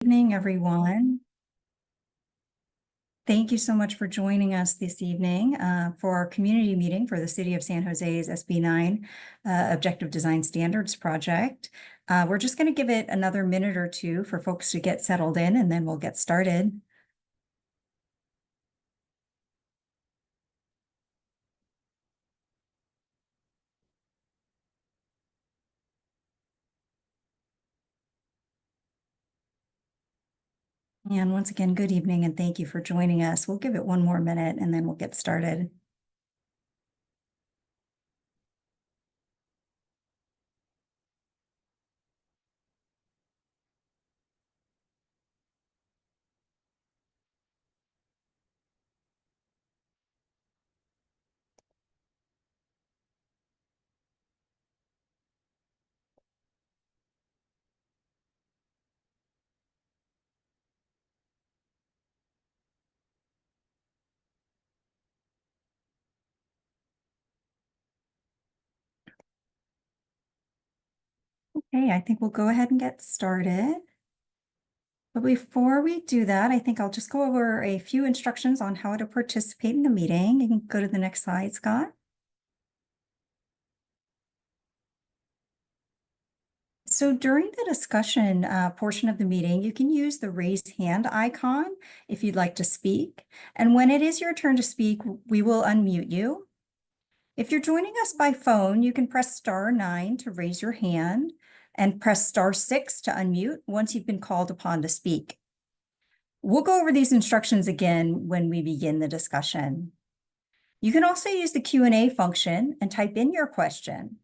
Evening, everyone. Thank you so much for joining us this evening for our community meeting for the City of San Jose's SB9 Objective Design Standards Project. We're just going to give it another minute or two for folks to get settled in, and then we'll get started. And once again, good evening, and thank you for joining us. We'll give it one more minute, and then we'll get started. Okay, I think we'll go ahead and get started. But before we do that, I think I'll just go over a few instructions on how to participate in the meeting. You can go to the next slide, Scott. So during the discussion portion of the meeting, you can use the raise hand icon if you'd like to speak. And when it is your turn to speak, we will unmute you. If you're joining us by phone, you can press *9 to raise your hand and press *6 to unmute once you've been called upon to speak. We'll go over these instructions again when we begin the discussion. You can also use the Q&A function and type in your question.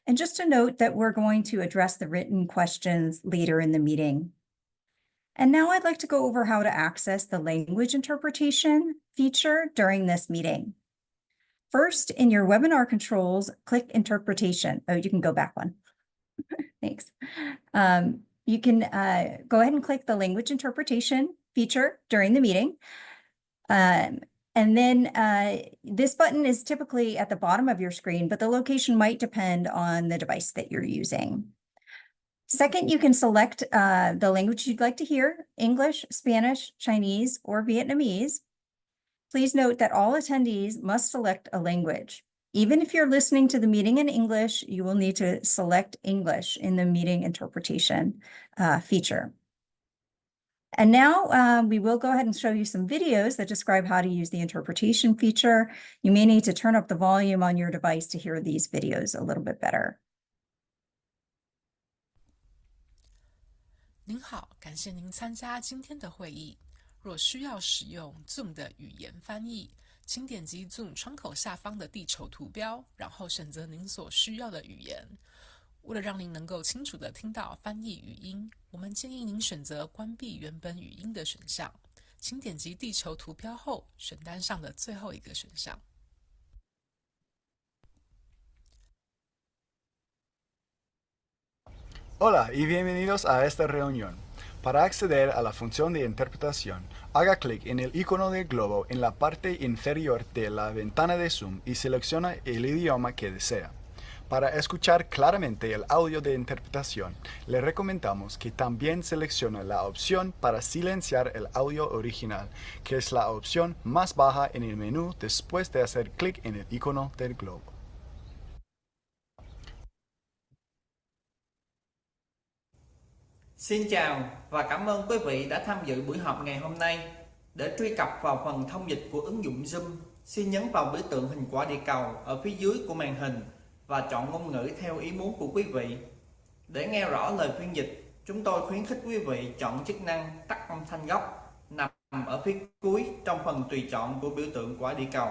And just a note that we're going to address the written questions later in the meeting. And now I'd like to go over how to access the language interpretation feature during this meeting. First, in your webinar controls, click interpretation. Oh, you can go back one. Thanks. You can go ahead and click the language interpretation feature during the meeting. And then this button is typically at the bottom of your screen, but the location might depend on the device that you're using. Second, you can select the language you'd like to hear: English, Spanish, Chinese, or Vietnamese. Please note that all attendees must select a language. Even if you're listening to the meeting in English, you will need to select English in the meeting interpretation feature. And now we will go ahead and show you some videos that describe how to use the interpretation feature. You may need to turn up the volume on your device to hear these videos a little bit better. 您好，感谢您参加今天的会议。若需要使用 Zoom 的语言翻译，请点击 Zoom 窗口下方的地球图标，然后选择您所需要的语言。为了让您能够清楚地听到翻译语音，我们建议您选择关闭原本语音的选项。请点击地球图标后，选单上的最后一个选项。Hola y bienvenidos a esta reunión. Para acceder a la función de interpretación, haga clic en el icono del globo en la parte inferior de la ventana de Zoom y selecciona el idioma que desea. Para escuchar claramente el audio de interpretación, le recomendamos que también seleccione la opción para silenciar el audio original, que es la opción más baja en el menú después de hacer clic en el icono del globo. Xin chào và cảm ơn quý vị đã tham dự buổi họp ngày hôm nay. Để truy cập vào phần thông dịch của ứng dụng Zoom, xin nhấn vào biểu tượng hình quả địa cầu ở phía dưới của màn hình và chọn ngôn ngữ theo ý muốn của quý vị. Để nghe rõ lời phiên dịch, chúng tôi khuyến khích quý vị chọn chức năng tắt âm thanh gốc nằm ở phía cuối trong phần tùy chọn của biểu tượng quả địa cầu.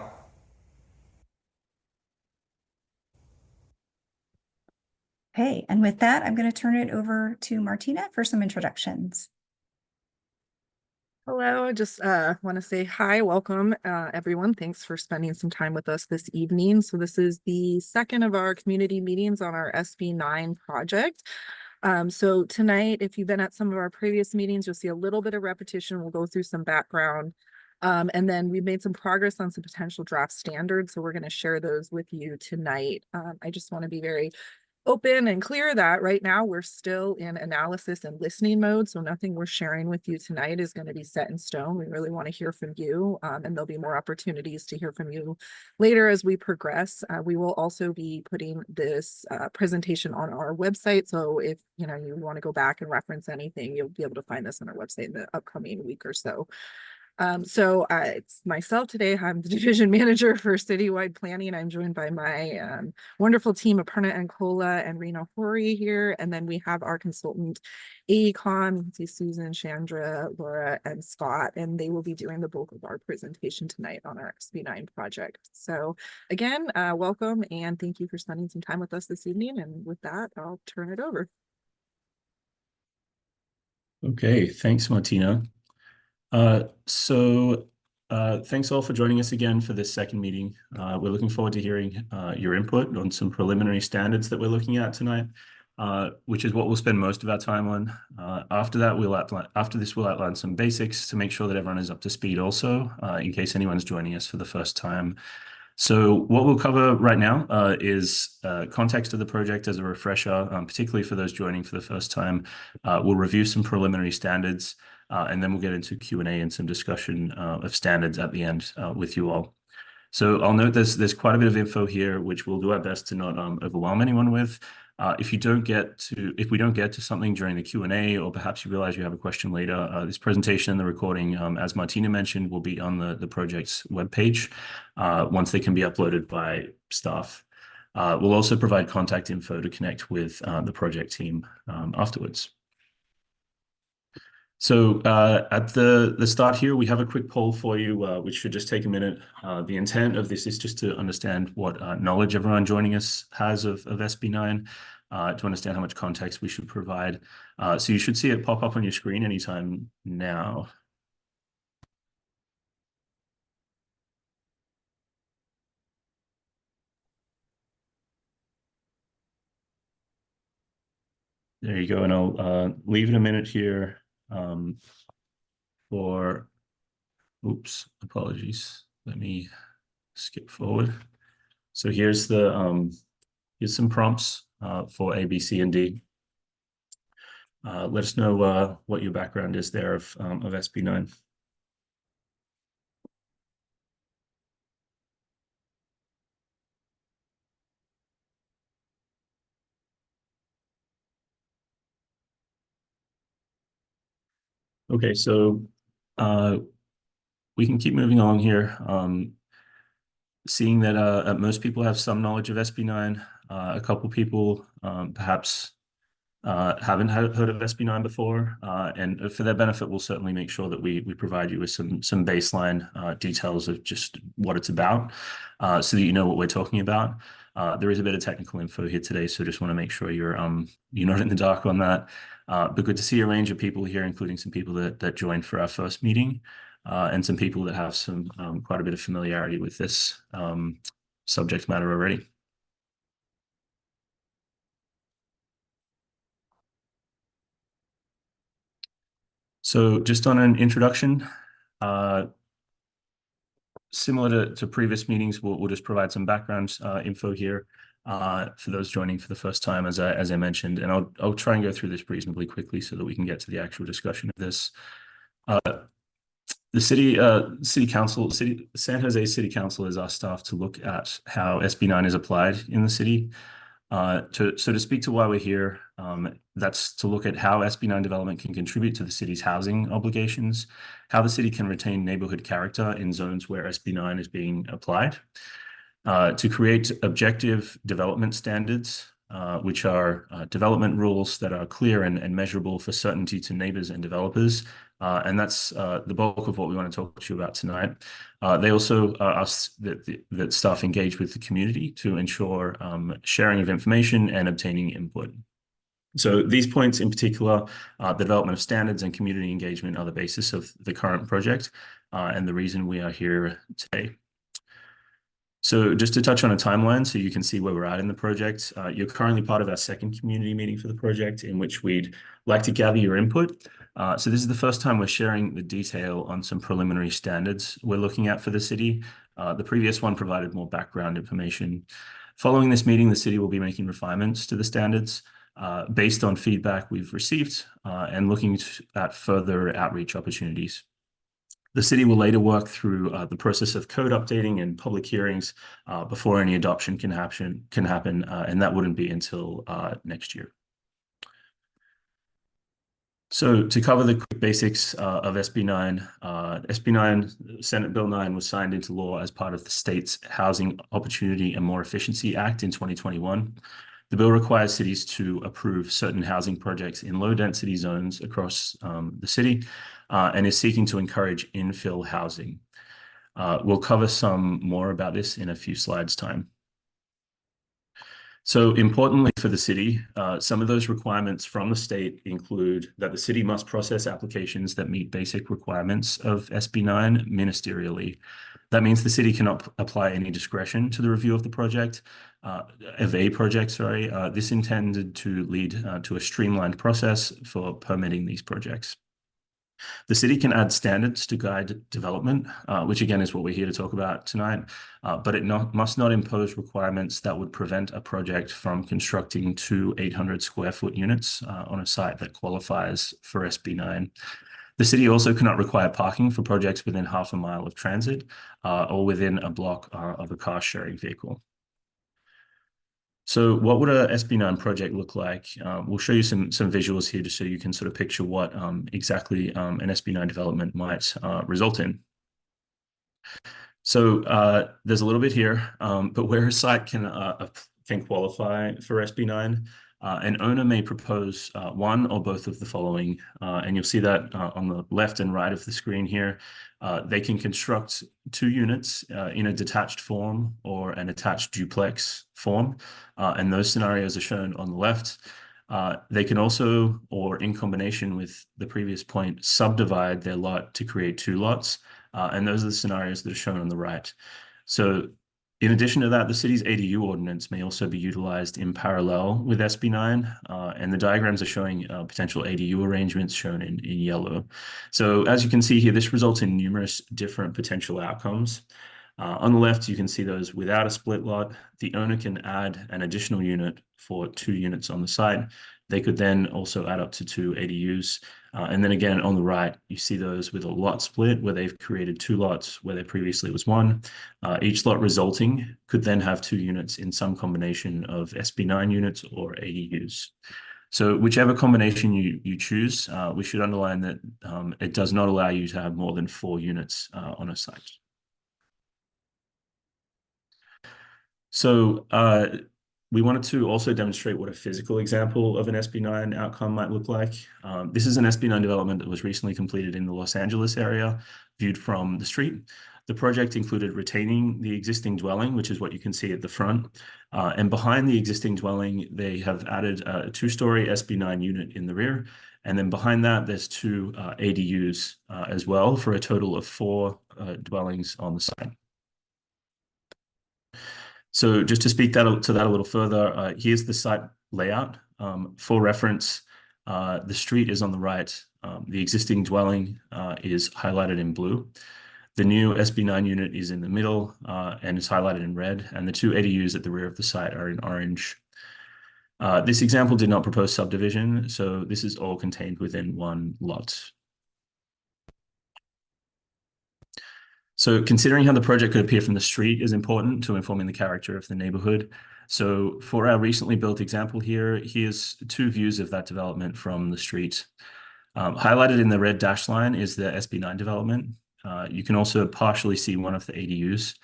Okay, and with that, I'm going to turn it over to Martina for some introductions. Hello, I just want to say hi, welcome everyone. Thanks for spending some time with us this evening. So this is the second of our community meetings on our SB9 project. So tonight, if you've been at some of our previous meetings, you'll see a little bit of repetition. We'll go through some background. And then we've made some progress on some potential draft standards. So we're going to share those with you tonight. I just want to be very open and clear that right now we're still in analysis and listening mode. So nothing we're sharing with you tonight is going to be set in stone. We really want to hear from you, and there'll be more opportunities to hear from you later as we progress. We will also be putting this presentation on our website. So if you want to go back and reference anything, you'll be able to find this on our website in the upcoming week or so. It's myself today. I'm the division manager for citywide planning. I'm joined by my wonderful team of Aparna and Kola and Rena Hori here. And then we have our consultant AECOM, you can see Susan, Chandra, Laura, and Scott, and they will be doing the bulk of our presentation tonight on our SB9 project. So again, welcome and thank you for spending some time with us this evening. And with that, I'll turn it over. Okay, thanks, Martina. Thanks all for joining us again for this second meeting. We're looking forward to hearing your input on some preliminary standards that we're looking at tonight, which is what we'll spend most of our time on. After this, we'll outline some basics to make sure that everyone is up to speed also, in case anyone's joining us for the first time. So what we'll cover right now is context of the project as a refresher, particularly for those joining for the first time. We'll review some preliminary standards, and then we'll get into Q&A and some discussion of standards at the end with you all. So I'll note there's quite a bit of info here, which we'll do our best to not overwhelm anyone with. If we don't get to something during the Q&A, or perhaps you realize you have a question later, this presentation and the recording, as Martina mentioned, will be on the project's webpage once they can be uploaded by staff. We'll also provide contact info to connect with the project team afterwards. So at the start here, we have a quick poll for you, which should just take a minute. The intent of this is just to understand what knowledge everyone joining us has of SB9, to understand how much context we should provide. So you should see it pop up on your screen anytime now. There you go, and I'll leave it a minute here oops, apologies. Let me skip forward. So here's some prompts for A, B, C, and D. Let us know what your background is there of SB9. Okay, so we can keep moving on here. Seeing that most people have some knowledge of SB9, a couple people perhaps haven't heard of SB9 before, and for their benefit, we'll certainly make sure that we provide you with some baseline details of just what it's about, so that you know what we're talking about. There is a bit of technical info here today, so just want to make sure you're not in the dark on that. But good to see a range of people here, including some people that joined for our first meeting, and some people that have some quite a bit of familiarity with this subject matter already. So just on an introduction, similar to previous meetings, we'll just provide some background info here for those joining for the first time, as I mentioned, and I'll try and go through this reasonably quickly so that we can get to the actual discussion of this. The San Jose City Council is asked staff to look at how SB9 is applied in the city. To speak to why we're here, that's to look at how SB9 development can contribute to the city's housing obligations, how the city can retain neighborhood character in zones where SB9 is being applied, to create objective development standards, which are development rules that are clear and measurable for certainty to neighbors and developers. And that's the bulk of what we want to talk to you about tonight. They also ask that staff engage with the community to ensure sharing of information and obtaining input. So these points in particular, the development of standards and community engagement, are the basis of the current project and the reason we are here today. So just to touch on a timeline so you can see where we're at in the project, you're currently part of our second community meeting for the project, in which we'd like to gather your input. So this is the first time we're sharing the detail on some preliminary standards we're looking at for the city. The previous one provided more background information. Following this meeting, the city will be making refinements to the standards based on feedback we've received and looking at further outreach opportunities. The city will later work through the process of code updating and public hearings before any adoption can happen, and that wouldn't be until next year. So to cover the quick basics of SB9, SB9, Senate Bill 9 was signed into law as part of the state's Housing Opportunity and More Efficiency Act in 2021. The bill requires cities to approve certain housing projects in low density zones across the city and is seeking to encourage infill housing. We'll cover some more about this in a few slides' time. So importantly for the city, some of those requirements from the state include that the city must process applications that meet basic requirements of SB9 ministerially. That means the city cannot apply any discretion to the review of the project, This intended to lead to a streamlined process for permitting these projects. The city can add standards to guide development, which again is what we're here to talk about tonight, but it must not impose requirements that would prevent a project from constructing 2 800 square foot units on a site that qualifies for SB9. The city also cannot require parking for projects within half a mile of transit or within a block of a car sharing vehicle. So what would a SB9 project look like? We'll show you some visuals here just so you can sort of picture what exactly an SB9 development might result in. So there's a little bit here, but where a site can qualify for SB9, an owner may propose one or both of the following, and you'll see that on the left and right of the screen here. They can construct 2 units in a detached form or an attached duplex form, and those scenarios are shown on the left. They can also, or in combination with the previous point, subdivide their lot to create 2 lots, and those are the scenarios that are shown on the right. So in addition to that, the city's ADU ordinance may also be utilized in parallel with SB9, and the diagrams are showing potential ADU arrangements shown in yellow. So as you can see here, this results in numerous different potential outcomes. On the left, you can see those without a split lot. The owner can add an additional unit for 2 units on the site. They could then also add up to 2 ADUs. And then again, on the right, you see those with a lot split where they've created 2 lots where there previously was 1. Each lot resulting could then have 2 units in some combination of SB9 units or ADUs. So whichever combination you choose, we should underline that it does not allow you to have more than 4 units on a site. So we wanted to also demonstrate what a physical example of an SB9 outcome might look like. This is an SB9 development that was recently completed in the Los Angeles area, viewed from the street. The project included retaining the existing dwelling, which is what you can see at the front. And behind the existing dwelling, they have added a 2-story SB9 unit in the rear. And then behind that, there's 2 ADUs as well, for a total of 4 dwellings on the site. So just to speak to that a little further, here's the site layout. For reference, the street is on the right. The existing dwelling is highlighted in blue. The new SB9 unit is in the middle and is highlighted in red, and the 2 ADUs at the rear of the site are in orange. This example did not propose subdivision, so this is all contained within 1 lot. So considering how the project could appear from the street is important to informing the character of the neighborhood. So for our recently built example here, here's 2 views of that development from the street. Highlighted in the red dashed line is the SB9 development. You can also partially see one of the ADUs.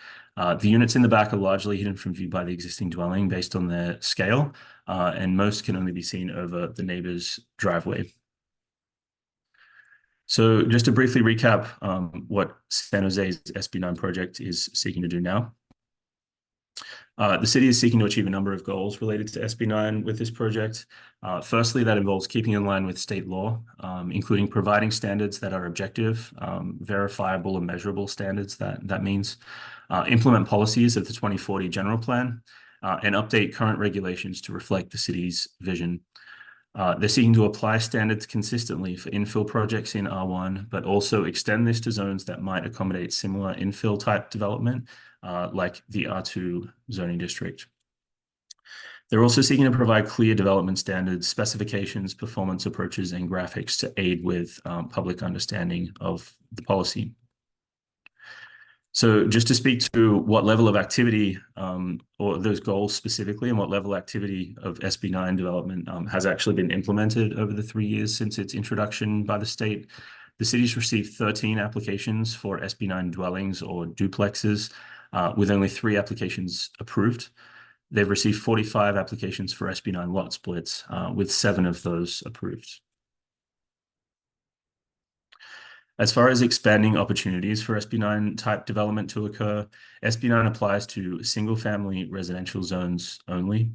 The units in the back are largely hidden from view by the existing dwelling based on their scale, and most can only be seen over the neighbor's driveway. So just to briefly recap what San Jose's SB9 project is seeking to do now. The city is seeking to achieve a number of goals related to SB9 with this project. Firstly, that involves keeping in line with state law, including providing standards that are objective, verifiable and measurable standards, that means. Implement policies of the 2040 general plan, and update current regulations to reflect the city's vision. They're seeking to apply standards consistently for infill projects in R1, but also extend this to zones that might accommodate similar infill type development, like the R2 zoning district. They're also seeking to provide clear development standards, specifications, performance approaches, and graphics to aid with public understanding of the policy. So just to speak to what level of activity or those goals specifically and what level of activity of SB9 development has actually been implemented over the 3 years since its introduction by the state. The city's received 13 applications for SB9 dwellings or duplexes, with only 3 applications approved. They've received 45 applications for SB9 lot splits, with 7 of those approved. As far as expanding opportunities for SB9 type development to occur, SB9 applies to single-family residential zones only.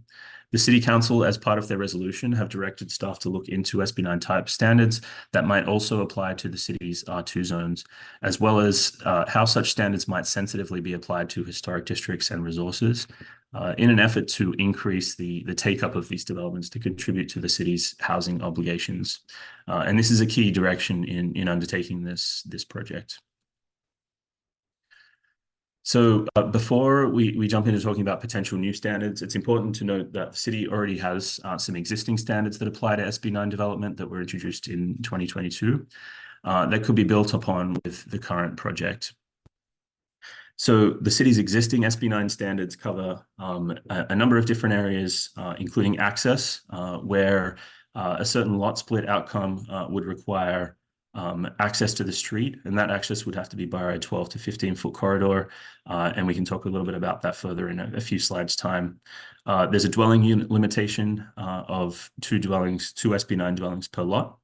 The City Council, as part of their resolution, have directed staff to look into SB9 type standards that might also apply to the city's R2 zones, as well as how such standards might sensitively be applied to historic districts and resources, in an effort to increase the take-up of these developments to contribute to the city's housing obligations. And this is a key direction in undertaking this project. So before we jump into talking about potential new standards, it's important to note that the city already has some existing standards that apply to SB9 development that were introduced in 2022 that could be built upon with the current project. So the city's existing SB9 standards cover a number of different areas, including access, where a certain lot split outcome would require access to the street, and that access would have to be by a 12 to 15-foot corridor, and we can talk a little bit about that further in a few slides' time. There's a dwelling unit limitation of 2 SB9 dwellings per lot.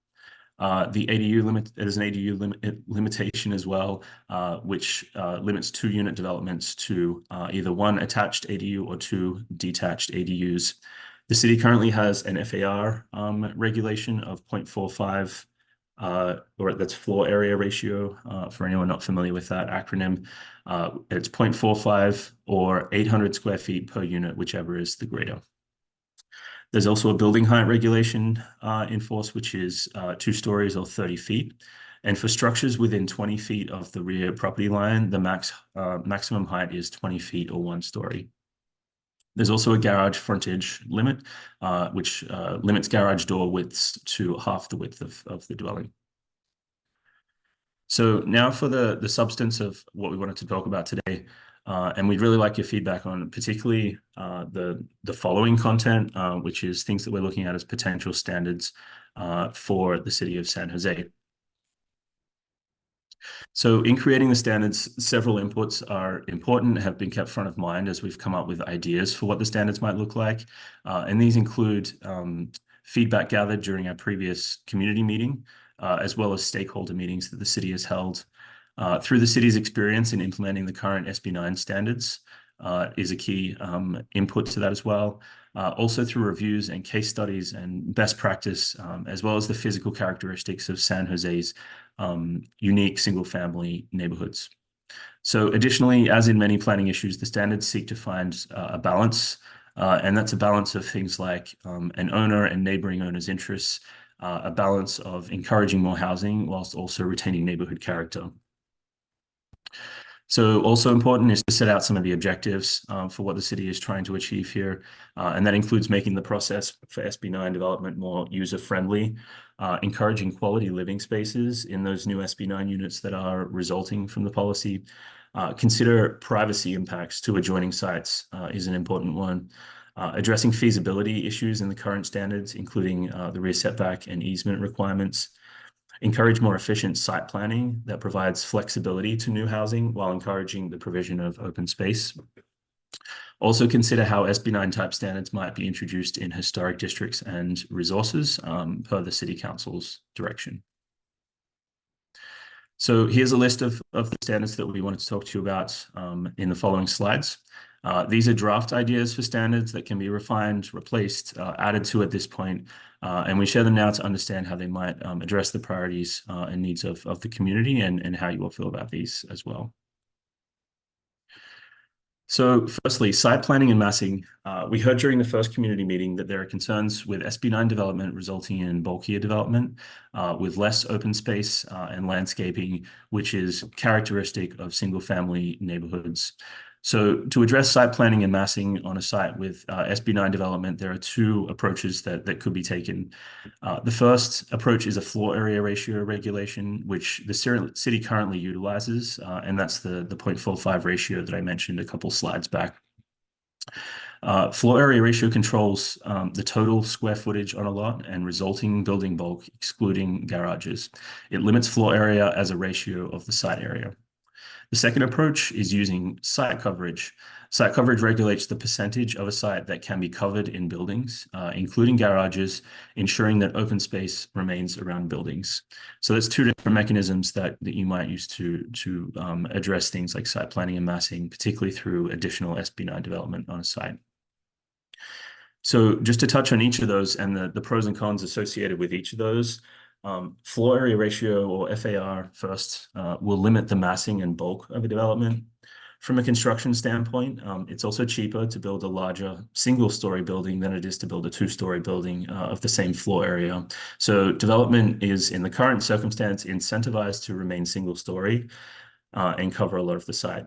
The ADU limit, there's an ADU limitation as well, which limits 2 unit developments to either 1 attached ADU or 2 detached ADUs. The city currently has an FAR regulation of 0.45, or that's floor area ratio, for anyone not familiar with that acronym. It's 0.45 or 800 square feet per unit, whichever is the greater. There's also a building height regulation in force, which is 2 stories or 30 feet. And for structures within 20 feet of the rear property line, the maximum height is 20 feet or 1 story. There's also a garage frontage limit, which limits garage door widths to half the width of the dwelling. So now for the substance of what we wanted to talk about today, and we'd really like your feedback on particularly the following content, which is things that we're looking at as potential standards for the city of San Jose. So in creating the standards, several inputs are important, have been kept front of mind as we've come up with ideas for what the standards might look like. And these include feedback gathered during our previous community meeting, as well as stakeholder meetings that the city has held. Through the city's experience in implementing the current SB9 standards is a key input to that as well. Also through reviews and case studies and best practice, as well as the physical characteristics of San Jose's unique single-family neighborhoods. So additionally, as in many planning issues, the standards seek to find a balance, and that's a balance of things like an owner and neighboring owners' interests, a balance of encouraging more housing whilst also retaining neighborhood character. So also important is to set out some of the objectives for what the city is trying to achieve here. And that includes making the process for SB9 development more user-friendly, encouraging quality living spaces in those new SB9 units that are resulting from the policy. Consider privacy impacts to adjoining sites is an important one. Addressing feasibility issues in the current standards, including the rear setback and easement requirements. Encourage more efficient site planning that provides flexibility to new housing while encouraging the provision of open space. Also consider how SB9 type standards might be introduced in historic districts and resources per the City Council's direction. So here's a list of the standards that we wanted to talk to you about in the following slides. These are draft ideas for standards that can be refined, replaced, added to at this point, and we share them now to understand how they might address the priorities and needs of the community and how you will feel about these as well. So firstly, site planning and massing. We heard during the first community meeting that there are concerns with SB9 development resulting in bulkier development with less open space and landscaping, which is characteristic of single-family neighborhoods. So to address site planning and massing on a site with SB9 development, there are two approaches that could be taken. The first approach is a floor area ratio regulation, which the city currently utilizes, and that's the 0.45 ratio that I mentioned a couple slides back. Floor area ratio controls the total square footage on a lot and resulting building bulk, excluding garages. It limits floor area as a ratio of the site area. The second approach is using site coverage. Site coverage regulates the percentage of a site that can be covered in buildings, including garages, ensuring that open space remains around buildings. So that's two different mechanisms that you might use to address things like site planning and massing, particularly through additional SB9 development on a site. So just to touch on each of those and the pros and cons associated with each of those, floor area ratio, or FAR first, will limit the massing and bulk of a development. From a construction standpoint, it's also cheaper to build a larger single-story building than it is to build a two-story building of the same floor area. So development is, in the current circumstance, incentivized to remain single-story and cover a lot of the site.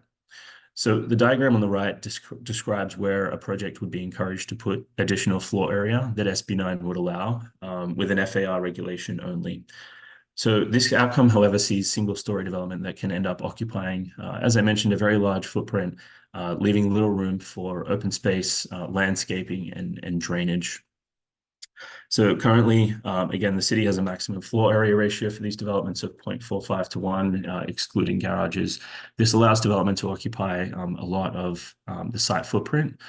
So the diagram on the right describes where a project would be encouraged to put additional floor area that SB9 would allow with an FAR regulation only. So this outcome, however, sees single-story development that can end up occupying, as I mentioned, a very large footprint, leaving little room for open space, landscaping, and drainage. So currently, again, the city has a maximum floor area ratio for these developments of 0.45 to 1, excluding garages. This allows development to occupy a lot of the site footprint,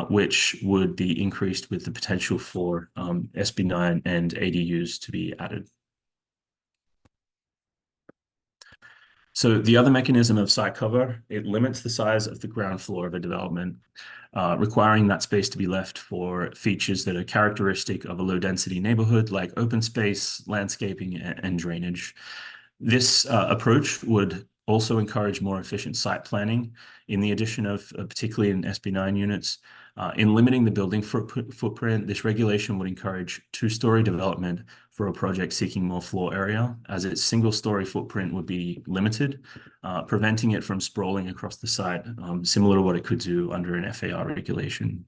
which would be increased with the potential for SB9 and ADUs to be added. So the other mechanism of site cover, it limits the size of the ground floor of a development, requiring that space to be left for features that are characteristic of a low-density neighborhood, like open space, landscaping, and drainage. This approach would also encourage more efficient site planning in the addition of, particularly in SB9 units. In limiting the building footprint, this regulation would encourage two-story development for a project seeking more floor area, as its single-story footprint would be limited, preventing it from sprawling across the site, similar to what it could do under an FAR regulation.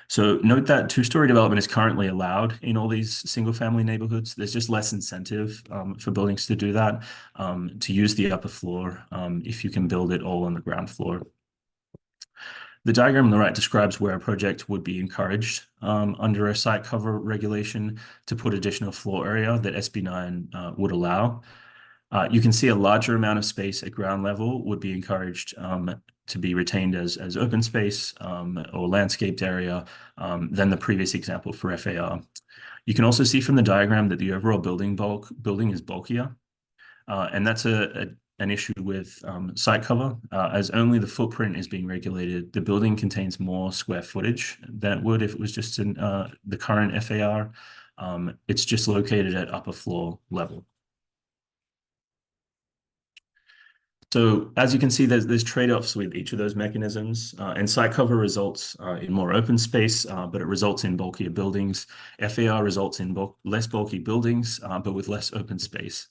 So note that two-story development is currently allowed in all these single-family neighborhoods. There's just less incentive for buildings to do that, to use the upper floor if you can build it all on the ground floor. The diagram on the right describes where a project would be encouraged under a site cover regulation to put additional floor area that SB9 would allow. You can see a larger amount of space at ground level would be encouraged to be retained as open space or landscaped area than the previous example for FAR. You can also see from the diagram that the overall building is bulkier, and that's an issue with site cover, as only the footprint is being regulated. The building contains more square footage than it would if it was just in the current FAR. It's just located at upper floor level. So as you can see, there's trade-offs with each of those mechanisms, and site cover results in more open space, but it results in bulkier buildings. FAR results in less bulky buildings, but with less open space.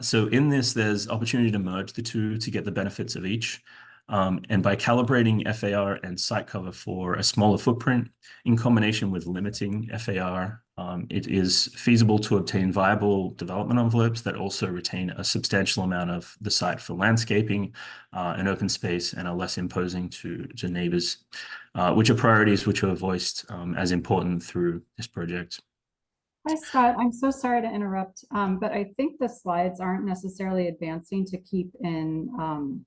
So in this, there's opportunity to merge the two to get the benefits of each. And by calibrating FAR and site cover for a smaller footprint in combination with limiting FAR, it is feasible to obtain viable development envelopes that also retain a substantial amount of the site for landscaping and open space and are less imposing to neighbors, which are priorities which are voiced as important through this project. Hi, Scott. I'm so sorry to interrupt, but I think the slides aren't necessarily advancing to keep in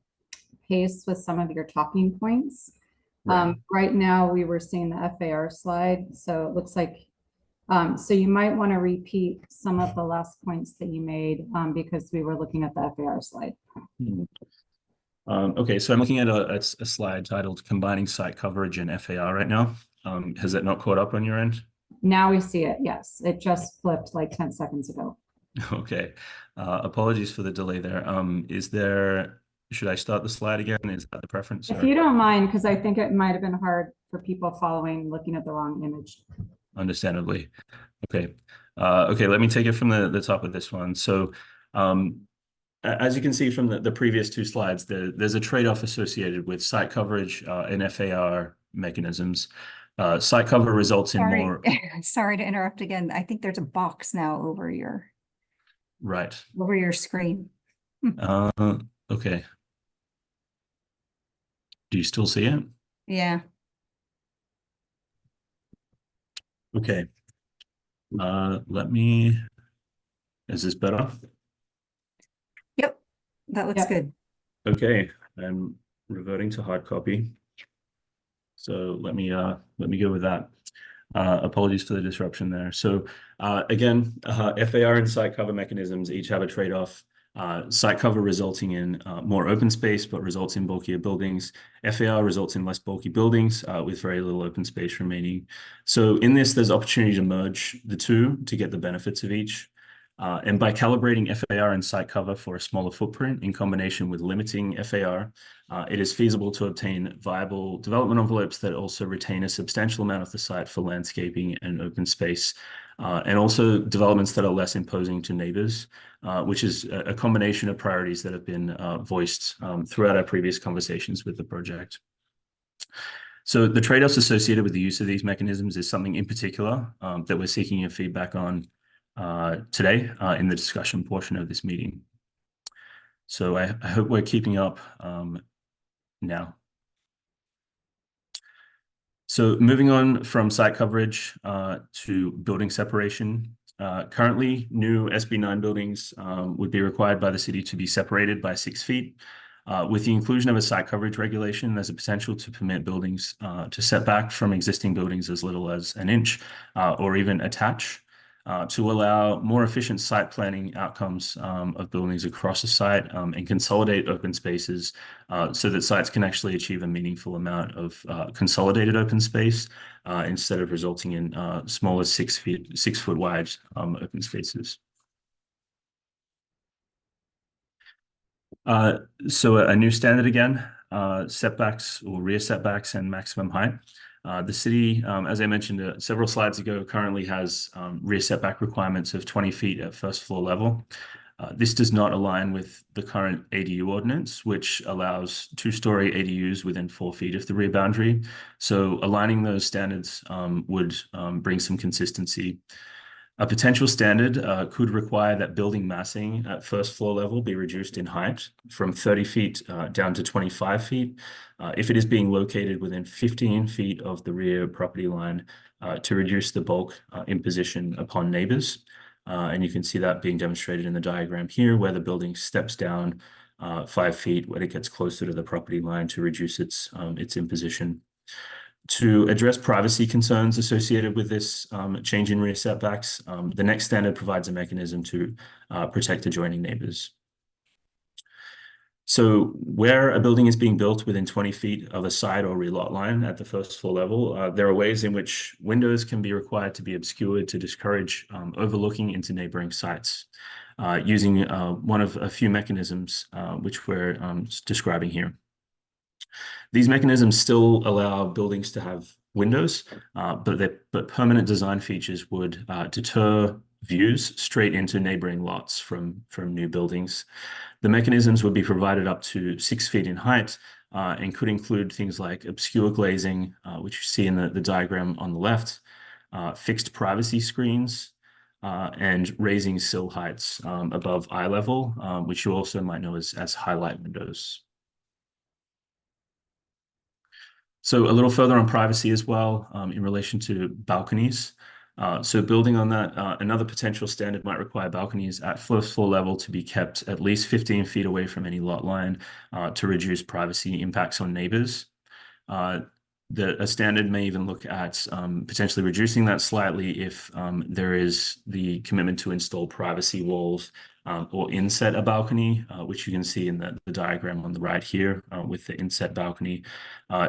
pace with some of your talking points. Right now, we were seeing the FAR slide, so it looks like, so you might want to repeat some of the last points that you made because we were looking at the FAR slide. Okay, so I'm looking at a slide titled Combining Site Coverage and FAR right now. Has that not caught up on your end? Now we see it, yes. It just flipped like 10 seconds ago. Okay, apologies for the delay there. Should I start the slide again? Is that the preference? If you don't mind, because I think it might have been hard for people following, looking at the wrong image. Understandably. Okay. Okay, let me take it from the top of this one. So as you can see from the previous two slides, there's a trade-off associated with site coverage and FAR mechanisms. Site cover results in Sorry, more. sorry to interrupt again. I think there's a box now Right. over your screen. Okay. Do you still see it? Yeah. Okay. Let me. Is this better? Yep. That looks Yep. good. Okay, I'm reverting to hard copy. So let me go with that. Apologies for the disruption there. So again, FAR and site cover mechanisms each have a trade-off. Site cover resulting in more open space, but results in bulkier buildings. FAR results in less bulky buildings with very little open space remaining. So in this, there's opportunity to merge the two to get the benefits of each. And by calibrating FAR and site cover for a smaller footprint in combination with limiting FAR, it is feasible to obtain viable development envelopes that also retain a substantial amount of the site for landscaping and open space, and also developments that are less imposing to neighbors, which is a combination of priorities that have been voiced throughout our previous conversations with the project. So the trade-offs associated with the use of these mechanisms is something in particular that we're seeking your feedback on today in the discussion portion of this meeting. So I hope we're keeping up now. So moving on from site coverage to building separation. Currently, new SB9 buildings would be required by the city to be separated by 6 feet. With the inclusion of a site coverage regulation, there's a potential to permit buildings to set back from existing buildings as little as an inch or even attach. To allow more efficient site planning outcomes of buildings across a site and consolidate open spaces so that sites can actually achieve a meaningful amount of consolidated open space instead of resulting in smaller 6 foot wide open spaces. So a new standard again, setbacks or rear setbacks and maximum height. The city, as I mentioned several slides ago, currently has rear setback requirements of 20 feet at first floor level. This does not align with the current ADU ordinance, which allows 2-story ADUs within 4 feet of the rear boundary. So aligning those standards would bring some consistency. A potential standard could require that building massing at first floor level be reduced in height from 30 feet down to 25 feet if it is being located within 15 feet of the rear property line to reduce the bulk imposition upon neighbors. And you can see that being demonstrated in the diagram here, where the building steps down 5 feet when it gets closer to the property line to reduce its imposition. To address privacy concerns associated with this change in rear setbacks, the next standard provides a mechanism to protect adjoining neighbors. So where a building is being built within 20 feet of a side or rear lot line at the first floor level, there are ways in which windows can be required to be obscured to discourage overlooking into neighboring sites using one of a few mechanisms which we're describing here. These mechanisms still allow buildings to have windows, but permanent design features would deter views straight into neighboring lots from new buildings. The mechanisms would be provided up to 6 feet in height and could include things like obscure glazing, which you see in the diagram on the left, fixed privacy screens, and raising sill heights above eye level, which you also might know as highlight windows. So a little further on privacy as well in relation to balconies. So building on that, another potential standard might require balconies at first floor level to be kept at least 15 feet away from any lot line to reduce privacy impacts on neighbors. A standard may even look at potentially reducing that slightly if there is the commitment to install privacy walls or inset a balcony, which you can see in the diagram on the right here with the inset balcony,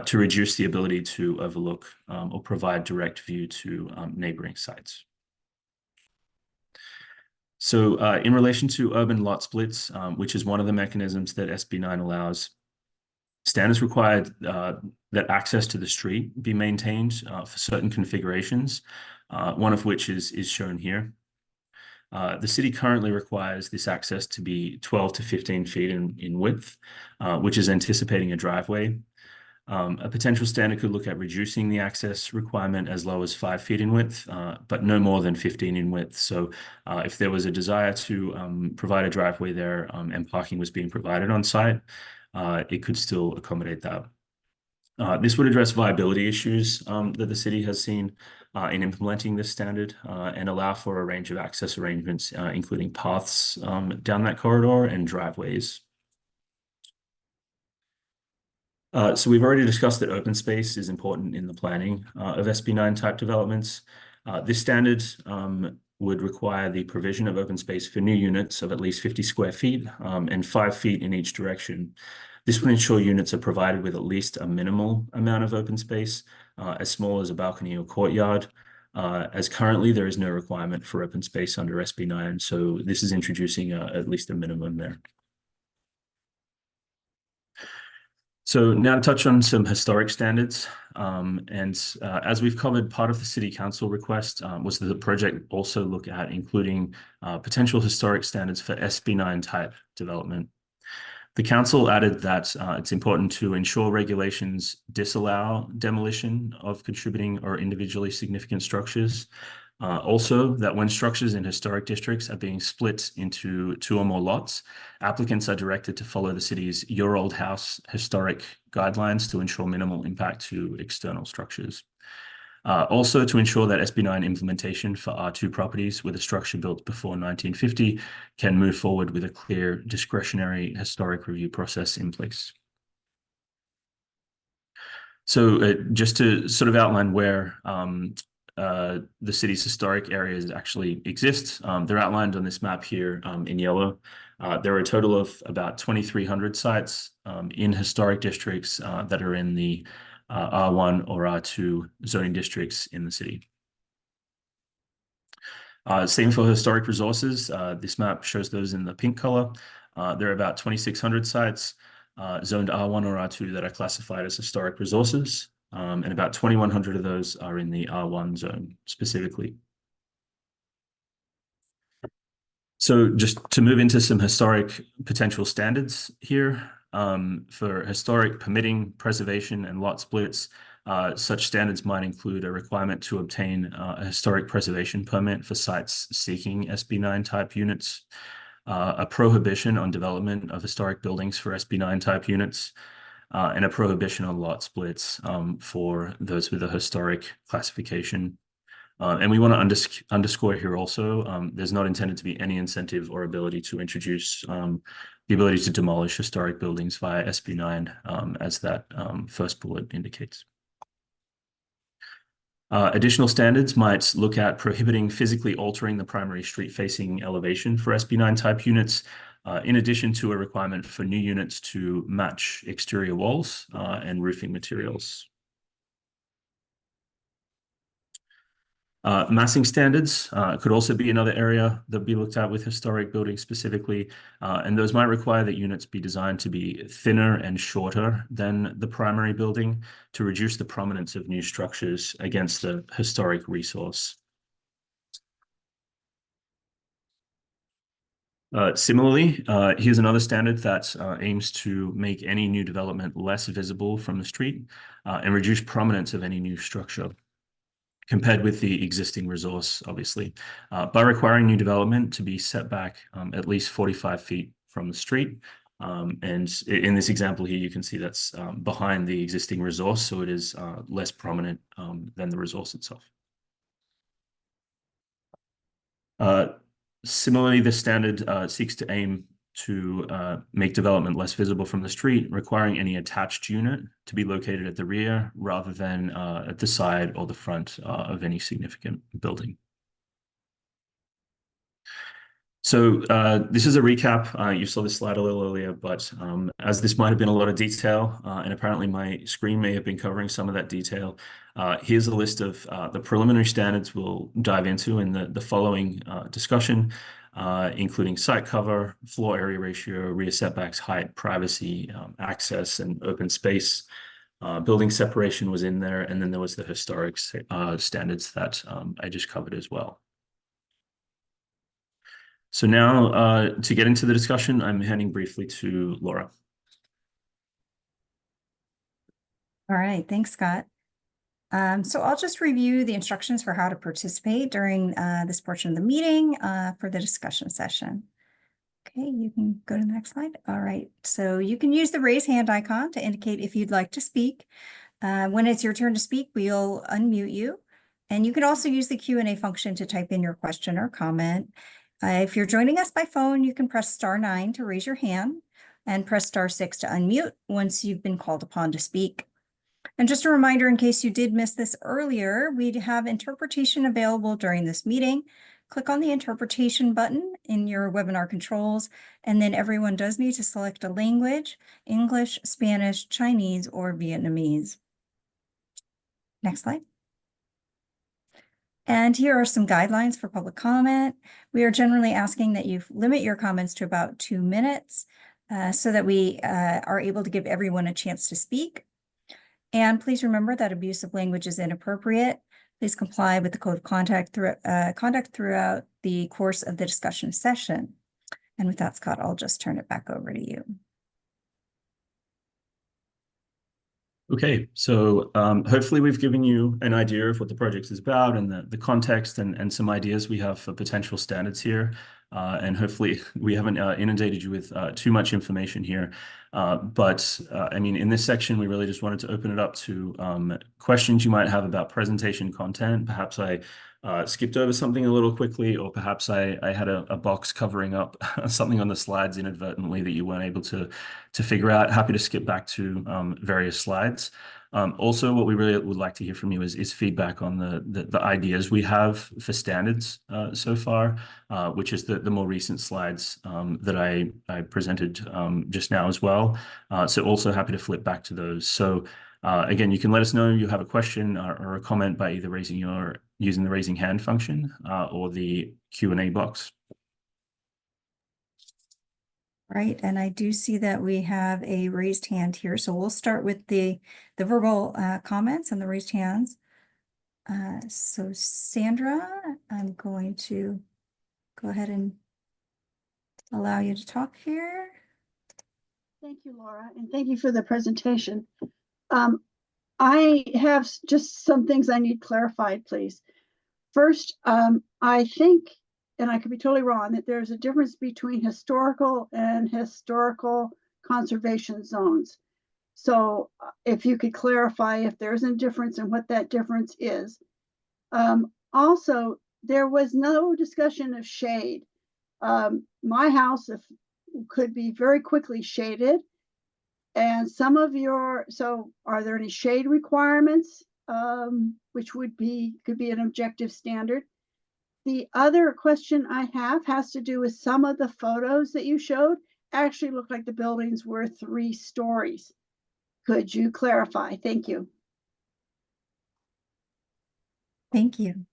to reduce the ability to overlook or provide direct view to neighboring sites. So in relation to urban lot splits, which is one of the mechanisms that SB9 allows, standards require that access to the street be maintained for certain configurations, one of which is shown here. The city currently requires this access to be 12 to 15 feet in width, which is anticipating a driveway. A potential standard could look at reducing the access requirement as low as 5 feet in width, but no more than 15 in width. So if there was a desire to provide a driveway there and parking was being provided on site, it could still accommodate that. This would address viability issues that the city has seen in implementing this standard and allow for a range of access arrangements, including paths down that corridor and driveways. So we've already discussed that open space is important in the planning of SB9 type developments. This standard would require the provision of open space for new units of at least 50 square feet and 5 feet in each direction. This would ensure units are provided with at least a minimal amount of open space, as small as a balcony or courtyard, as currently there is no requirement for open space under SB9. So this is introducing at least a minimum there. So now to touch on some historic standards, as we've covered, part of the City Council request was that the project also look at including potential historic standards for SB9 type development. The council added that it's important to ensure regulations disallow demolition of contributing or individually significant structures. Also, that when structures in historic districts are being split into 2 or more lots, applicants are directed to follow the city's Your Old House historic guidelines to ensure minimal impact to external structures. Also, to ensure that SB9 implementation for R2 properties with a structure built before 1950 can move forward with a clear discretionary historic review process in place. So just to sort of outline where the city's historic areas actually exist. They're outlined on this map here in yellow. There are a total of about 2,300 sites in historic districts that are in the R1 or R2 zoning districts in the city. Same for historic resources. This map shows those in the pink color. There are about 2,600 sites zoned R1 or R2 that are classified as historic resources. And about 2,100 of those are in the R1 zone specifically. So just to move into some historic potential standards here, for historic permitting, preservation, and lot splits, such standards might include a requirement to obtain a historic preservation permit for sites seeking SB9 type units, a prohibition on development of historic buildings for SB9 type units, and a prohibition on lot splits for those with a historic classification. And we want to underscore here also, there's not intended to be any incentive or ability to introduce the ability to demolish historic buildings via SB9, as that first bullet indicates. Additional standards might look at prohibiting physically altering the primary street-facing elevation for SB9 type units, in addition to a requirement for new units to match exterior walls and roofing materials. Massing standards could also be another area that be looked at with historic buildings specifically, and those might require that units be designed to be thinner and shorter than the primary building to reduce the prominence of new structures against the historic resource. Similarly, here's another standard that aims to make any new development less visible from the street and reduce prominence of any new structure compared with the existing resource, obviously, by requiring new development to be set back at least 45 feet from the street. And in this example here, you can see that's behind the existing resource, so it is less prominent than the resource itself. Similarly, this standard seeks to aim to make development less visible from the street, requiring any attached unit to be located at the rear rather than at the side or the front of any significant building. So this is a recap. You saw this slide a little earlier, but as this might have been a lot of detail, and apparently my screen may have been covering some of that detail, here's a list of the preliminary standards we'll dive into in the following discussion, including site cover, floor area ratio, rear setbacks, height, privacy, access, and open space. Building separation was in there, and then there was the historic standards that I just covered as well. So now to get into the discussion, I'm handing briefly to Laura. All right, thanks, Scott. So I'll just review the instructions for how to participate during this portion of the meeting for the discussion session. Okay, you can go to the next slide. All right, so you can use the raise hand icon to indicate if you'd like to speak. When it's your turn to speak, we'll unmute you. And you can also use the Q&A function to type in your question or comment. If you're joining us by phone, you can press *9 to raise your hand and press *6 to unmute once you've been called upon to speak. And just a reminder, in case you did miss this earlier, we have interpretation available during this meeting. Click on the interpretation button in your webinar controls, and then everyone does need to select a language: English, Spanish, Chinese, or Vietnamese. Next slide. And here are some guidelines for public comment. We are generally asking that you limit your comments to about 2 minutes so that we are able to give everyone a chance to speak. And please remember that abuse of language is inappropriate. Please comply with the code of conduct throughout the course of the discussion session. And with that, Scott, I'll just turn it back over to you. Okay, so hopefully we've given you an idea of what the project is about and the context and some ideas we have for potential standards here. And hopefully we haven't inundated you with too much information here. But I mean, in this section, we really just wanted to open it up to questions you might have about presentation content. Perhaps I skipped over something a little quickly, or perhaps I had a box covering up something on the slides inadvertently that you weren't able to figure out. Happy to skip back to various slides. Also, what we really would like to hear from you is feedback on the ideas we have for standards so far, which is the more recent slides that I presented just now as well. So also happy to flip back to those. So again, you can let us know you have a question or a comment by either using the raising hand function or the Q&A box. Right, and I do see that we have a raised hand here. So we'll start with the verbal comments and the raised hands. So Sandra, I'm going to go ahead and allow you to talk here. Thank you, Laura, and thank you for the presentation. I have just some things I need clarified, please. First, I think, and I could be totally wrong, that there's a difference between historical and historical conservation zones. So if you could clarify if there's a difference and what that difference is. Also, there was no discussion of shade. My house could be very quickly shaded. And some of so are there any shade requirements, which could be an objective standard? The other question I have has to do with some of the photos that you showed actually look like the buildings were 3 stories. Could you clarify? Thank you. Thank you.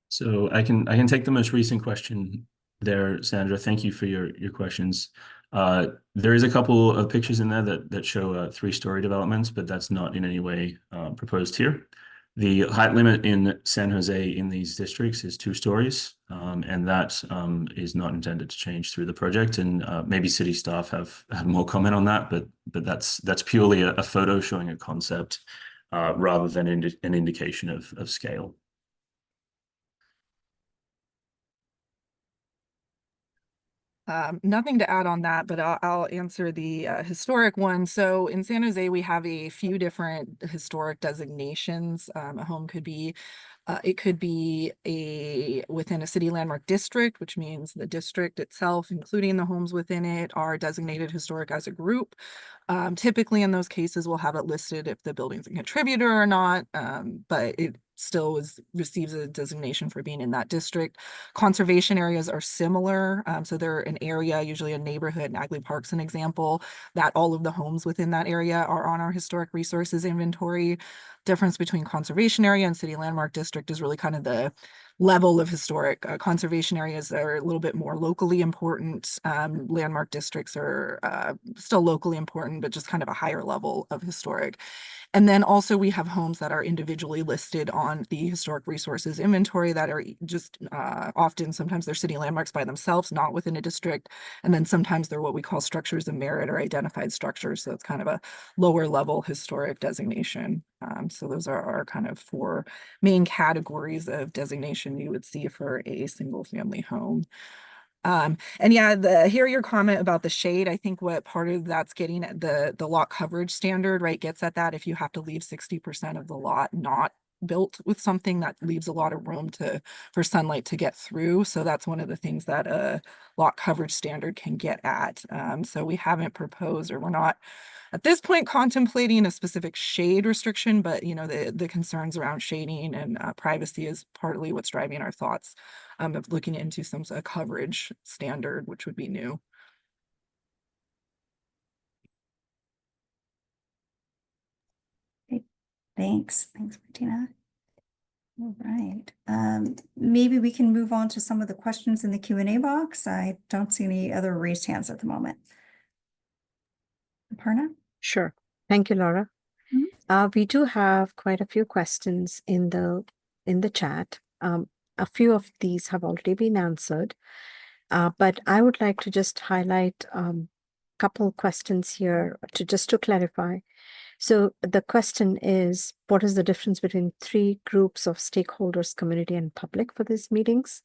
So I can take the most recent question there, Sandra. Thank you for your questions. There is a couple of pictures in there that show 3-story developments, but that's not in any way proposed here. The height limit in San Jose in these districts is 2 stories, and that is not intended to change through the project. And maybe city staff have more comment on that, but that's purely a photo showing a concept rather than an indication of scale. Nothing to add on that, but I'll answer the historic one. So in San Jose, we have a few different historic designations. A home could be, it could be within a city landmark district, which means the district itself, including the homes within it, are designated historic as a group. Typically in those cases, we'll have it listed if the building's a contributor or not, but it still receives a designation for being in that district. Conservation areas are similar. So they're an area, usually a neighborhood. Nagley Park's an example, that all of the homes within that area are on our historic resources inventory. Difference between conservation area and city landmark district is really kind of the level of historic. Conservation areas are a little bit more locally important. Landmark districts are still locally important, but just kind of a higher level of historic. And then also we have homes that are individually listed on the historic resources inventory that are just often, sometimes they're city landmarks by themselves, not within a district. And then sometimes they're what we call structures of merit or identified structures. So it's kind of a lower level historic designation. So those are our kind of 4 main categories of designation you would see for a single family home. And yeah, hear your comment about the shade. I think what part of that's getting at the lot coverage standard, right, gets at that. If you have to leave 60% of the lot not built with something, that leaves a lot of room for sunlight to get through. So that's one of the things that a lot coverage standard can get at. So we haven't proposed, or we're not at this point contemplating a specific shade restriction, but you know, the concerns around shading and privacy is partly what's driving our thoughts of looking into some coverage standard, which would be new. Thanks, Martina. All right, maybe we can move on to some of the questions in the Q&A box. I don't see any other raised hands at the moment. Aparna? Sure. Thank you, Laura. We do have quite a few questions in the chat. A few of these have already been answered, but I would like to just highlight a couple questions here to clarify. So the question is, what is the difference between 3 groups of stakeholders, community and public for these meetings?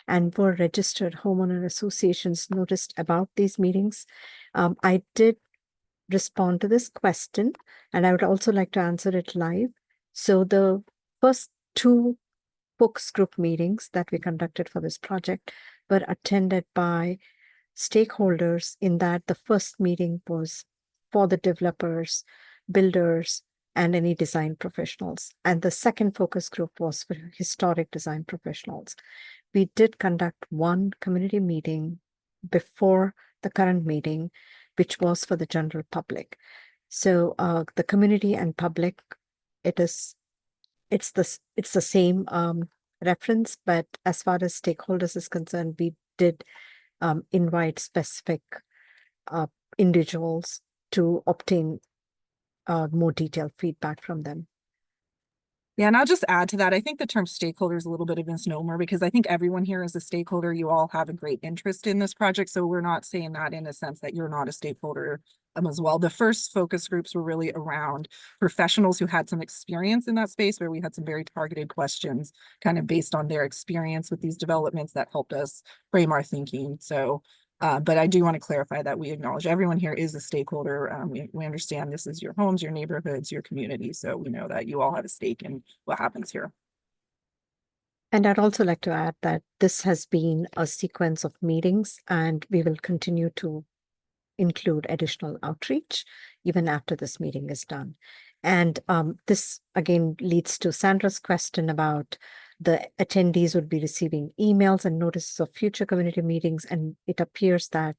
And were registered homeowner associations noticed about these meetings? I did respond to this question, and I would also like to answer it live. So the first 2 focus group meetings that we conducted for this project were attended by stakeholders, in that the first meeting was for the developers, builders, and any design professionals. And the second focus group was for historic design professionals. We did conduct 1 community meeting before the current meeting, which was for the general public. So the community and public, it's the same reference, but as far as stakeholders is concerned, we did invite specific individuals to obtain more detailed feedback from them. Yeah, and I'll just add to that. I think the term stakeholder is a little bit of a misnomer, because I think everyone here is a stakeholder. You all have a great interest in this project. So we're not saying that in a sense that you're not a stakeholder as well. The first focus groups were really around professionals who had some experience in that space, where we had some very targeted questions kind of based on their experience with these developments that helped us frame our thinking. So but I do want to clarify that we acknowledge everyone here is a stakeholder. We understand this is your homes, your neighborhoods, your community. So we know that you all have a stake in what happens here. And I'd also like to add that this has been a sequence of meetings, and we will continue to include additional outreach even after this meeting is done. And this again leads to Sandra's question about the attendees would be receiving emails and notices of future community meetings. And it appears that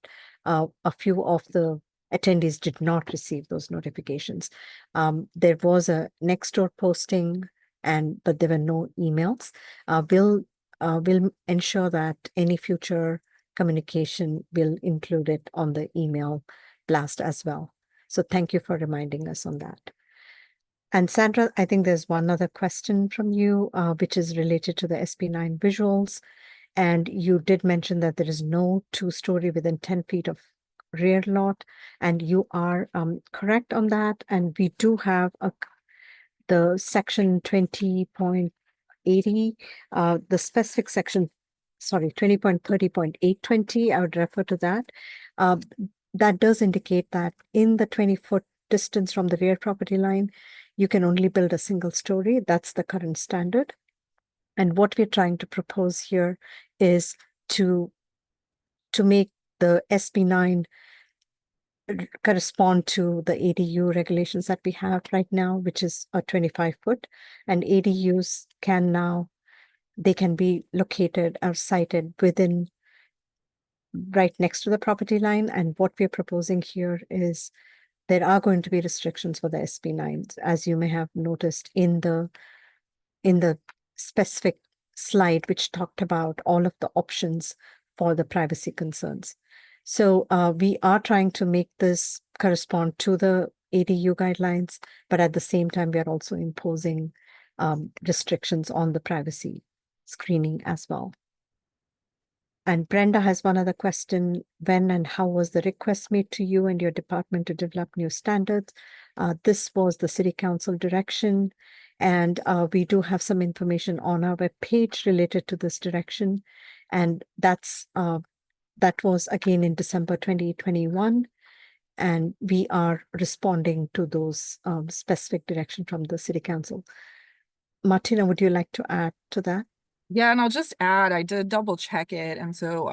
a few of the attendees did not receive those notifications. There was a Nextdoor posting, but there were no emails. We'll ensure that any future communication will include it on the email blast as well. So thank you for reminding us on that. And Sandra, I think there's one other question from you, which is related to the SB9 visuals. And you did mention that there is no 2-story within 10 feet of rear lot. And you are correct on that. And we do have the section 20.80, the specific section, 20.30.820, I would refer to that. That does indicate that in the 20-foot distance from the rear property line, you can only build a single story. That's the current standard. And what we're trying to propose here is to make the SB9 correspond to the ADU regulations that we have right now, which is a 25-foot. And ADUs they can be located or sited within right next to the property line. And what we're proposing here is there are going to be restrictions for the SB9s, as you may have noticed in the specific slide, which talked about all of the options for the privacy concerns. So we are trying to make this correspond to the ADU guidelines, but at the same time, we are also imposing restrictions on the privacy screening as well. And Brenda has one other question. When and how was the request made to you and your department to develop new standards? This was the City Council direction, and we do have some information on our webpage related to this direction. And that was again in December 2021. And we are responding to those specific direction from the City Council. Martina, would you like to add to that? Yeah, and I'll just add, I did double check it. And so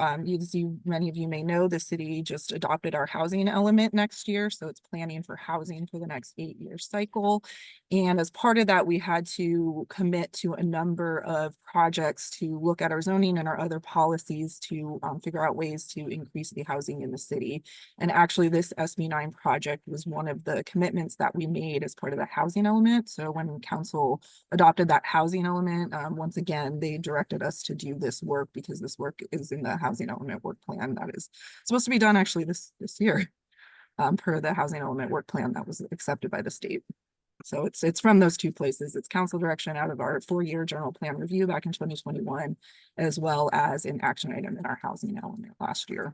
many of you may know, the city just adopted our housing element next year. So it's planning for housing for the next 8-year cycle. And as part of that, we had to commit to a number of projects to look at our zoning and our other policies to figure out ways to increase the housing in the city. And actually this SB9 project was one of the commitments that we made as part of the housing element. So when council adopted that housing element, once again, they directed us to do this work because this work is in the housing element work plan that is supposed to be done actually this year, per the housing element work plan that was accepted by the state. So it's from those two places. It's council direction out of our 4-year general plan review back in 2021, as well as an action item in our housing element last year.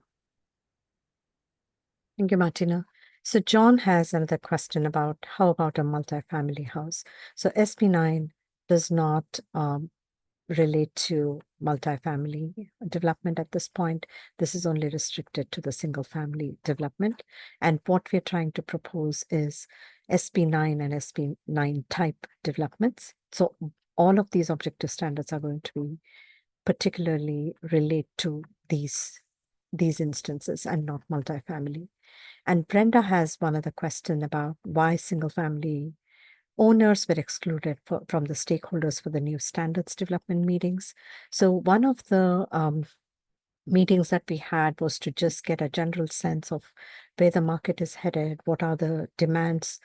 Thank you, Martina. So John has another question about how about a multifamily house? So SB9 does not relate to multifamily development at this point. This is only restricted to the single family development. And what we're trying to propose is SB9 and SB9 type developments. So all of these objective standards are going to be particularly relate to these instances and not multifamily. And Brenda has one other question about why single family owners were excluded from the stakeholders for the new standards development meetings. So one of the meetings that we had was to just get a general sense of where the market is headed, what are the demands,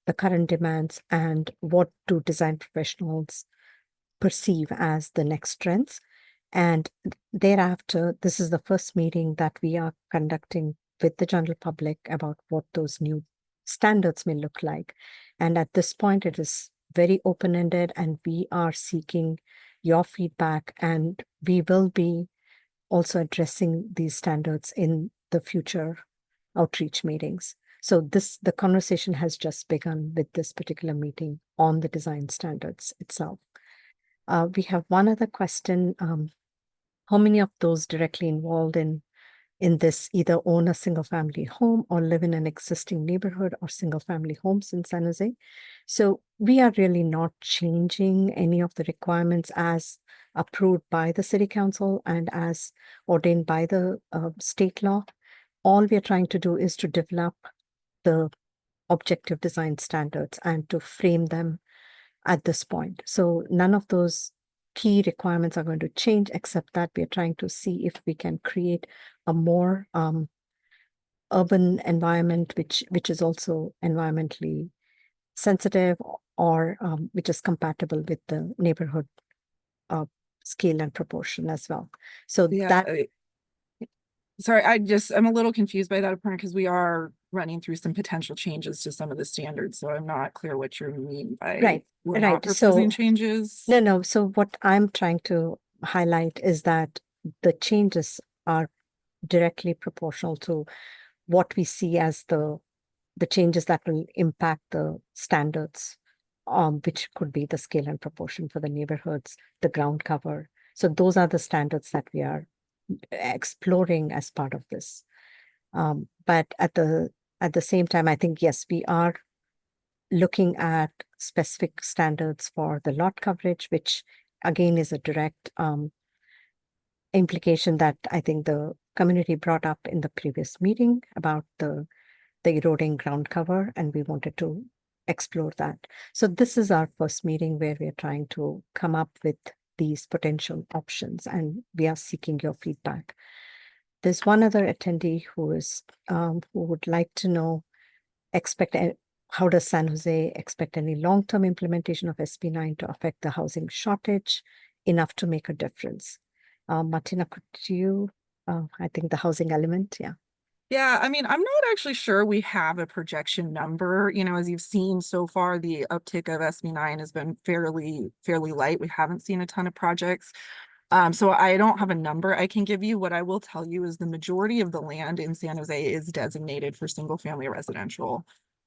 the current demands, and what do design professionals perceive as the next trends. And thereafter, this is the first meeting that we are conducting with the general public about what those new standards may look like. And at this point, it is very open-ended, and we are seeking your feedback, and we will be also addressing these standards in the future outreach meetings. So the conversation has just begun with this particular meeting on the design standards itself. We have one other question. How many of those directly involved in this either own a single family home or live in an existing neighborhood or single family homes in San Jose? So we are really not changing any of the requirements as approved by the City Council and as ordained by the state law. All we are trying to do is to develop the objective design standards and to frame them at this point. So none of those key requirements are going to change, except that we are trying to see if we can create a more urban environment, which is also environmentally sensitive or which is compatible with the neighborhood scale and proportion as well. So Yeah, that. Sorry, I'm a little confused by that apparent because we are running through some potential changes to some of the standards. So I'm not clear what you mean by we're not proposing changes. No. So what I'm trying to highlight is that the changes are directly proportional to what we see as the changes that will impact the standards, which could be the scale and proportion for the neighborhoods, the ground cover. So those are the standards that we are exploring as part of this. But at the same time, I think, yes, we are looking at specific standards for the lot coverage, which again is a direct implication that I think the community brought up in the previous meeting about the eroding ground cover, and we wanted to explore that. So this is our first meeting where we are trying to come up with these potential options, and we are seeking your feedback. There's one other attendee who would like to know, how does San Jose expect any long-term implementation of SB9 to affect the housing shortage enough to make a difference? Martina, could you, I think the housing element, yeah. Yeah, I mean, I'm not actually sure we have a projection number. You know, as you've seen so far, the uptick of SB9 has been fairly light. We haven't seen a ton of projects. So I don't have a number I can give you. What I will tell you is the majority of the land in San Jose is designated for single family residential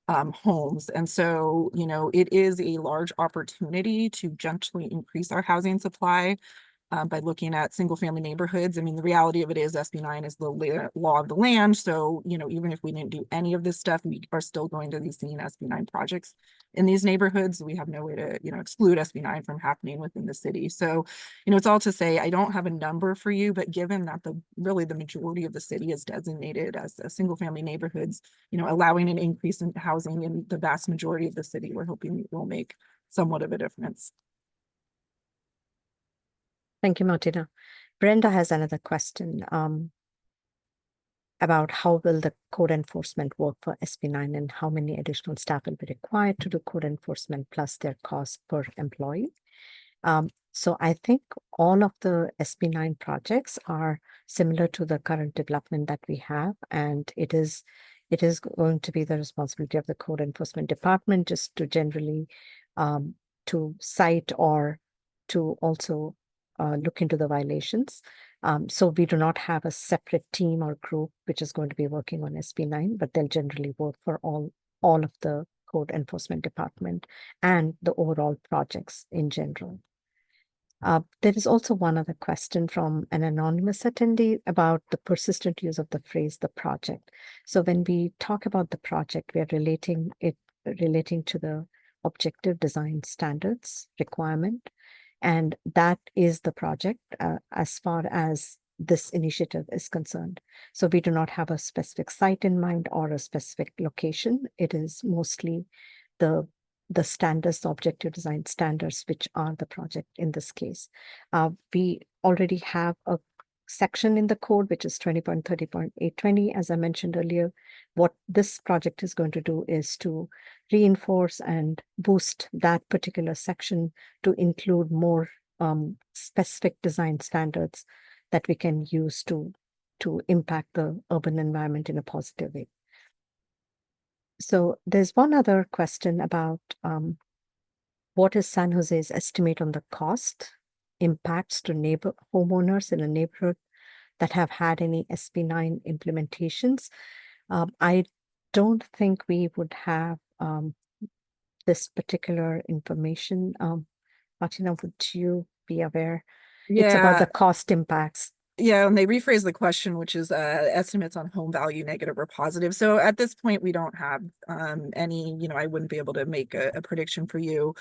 homes. And so, you know, it is a large opportunity to gently increase our housing supply by looking at single family neighborhoods. I mean, the reality of it is SB9 is the law of the land. So, you know, even if we didn't do any of this stuff, we are still going to be seeing SB9 projects in these neighborhoods. We have no way to, you know, exclude SB9 from happening within the city. So, you know, it's all to say, I don't have a number for you, but given that really the majority of the city is designated as a single family neighborhoods, you know, allowing an increase in housing in the vast majority of the city, we're hoping will make somewhat of a difference. Thank you, Martina. Brenda has another question about how will the code enforcement work for SB9 and how many additional staff will be required to do code enforcement plus their cost per employee. So I think all of the SB9 projects are similar to the current development that we have, and it is going to be the responsibility of the code enforcement department just to generally to cite or to also look into the violations. So we do not have a separate team or group which is going to be working on SB9, but they'll generally work for all of the code enforcement department and the overall projects in general. There is also one other question from an anonymous attendee about the persistent use of the phrase "the project." So when we talk about the project, we are relating to the objective design standards requirement, and that is the project as far as this initiative is concerned. So we do not have a specific site in mind or a specific location. It is mostly the standards, the objective design standards, which are the project in this case. We already have a section in the code, which is 20.30.820. As I mentioned earlier, what this project is going to do is to reinforce and boost that particular section to include more specific design standards that we can use to impact the urban environment in a positive way. So there's one other question about what is San Jose's estimate on the cost impacts to homeowners in a neighborhood that have had any SB9 implementations. I don't think we would have this particular information. Martina, would you be aware? Yeah. It's about the cost impacts. Yeah, and they rephrase the question, which is estimates on home value, negative or positive. So at this point, we don't have any, you know, I wouldn't be able to make a prediction for you.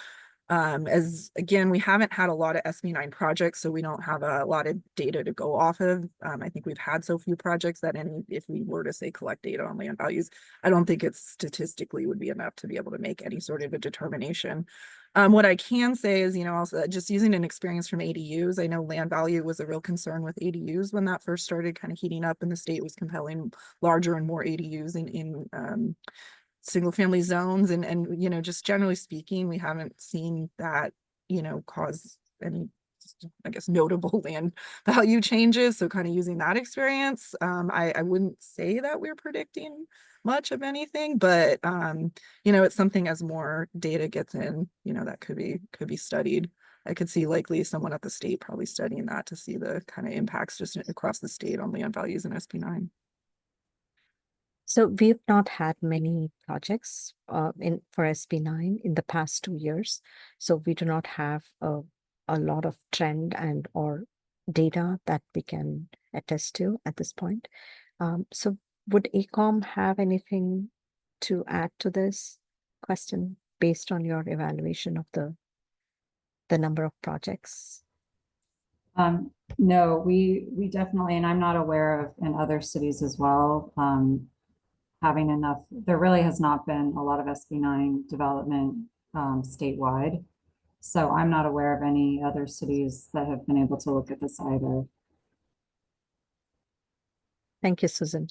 As again, we haven't had a lot of SB9 projects, so we don't have a lot of data to go off of. I think we've had so few projects that if we were to say collect data on land values, I don't think it statistically would be enough to be able to make any sort of a determination. What I can say is, you know, also just using an experience from ADUs, I know land value was a real concern with ADUs when that first started kind of heating up and the state was compelling larger and more ADUs in single family zones. And, you know, just generally speaking, we haven't seen that, you know, cause any, I guess, notable land value changes. So kind of using that experience, I wouldn't say that we're predicting much of anything, but you know, it's something as more data gets in, you know, that could be studied. I could see likely someone at the state probably studying that to see the kind of impacts just across the state on land values in SB9. So we've not had many projects for SB9 in the past 2 years. So we do not have a lot of trend and or data that we can attest to at this point. So would ACOM have anything to add to this question based on your evaluation of the number of projects? No, we definitely, and I'm not aware of in other cities as well, having enough. There really has not been a lot of SB9 development statewide. So I'm not aware of any other cities that have been able to look at this either. Thank you, Susan.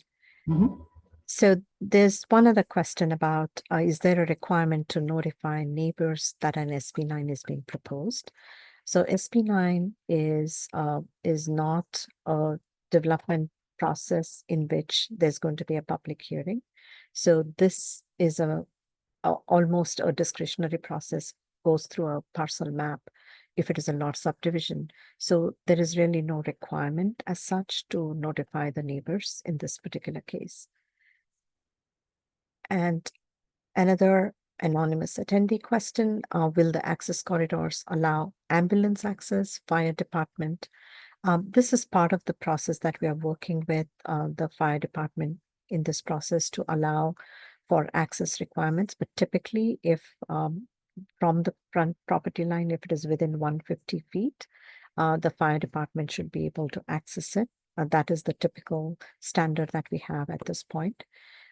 Mm-hmm. So there's one other question about, is there a requirement to notify neighbors that an SB9 is being proposed? So SB9 is not a development process in which there's going to be a public hearing. So this is almost a discretionary process, goes through a parcel map if it is a lot subdivision. So there is really no requirement as such to notify the neighbors in this particular case. And another anonymous attendee question, will the access corridors allow ambulance access, fire department? This is part of the process that we are working with the fire department in this process to allow for access requirements. But typically, if from the front property line, if it is within 150 feet, the fire department should be able to access it. That is the typical standard that we have at this point.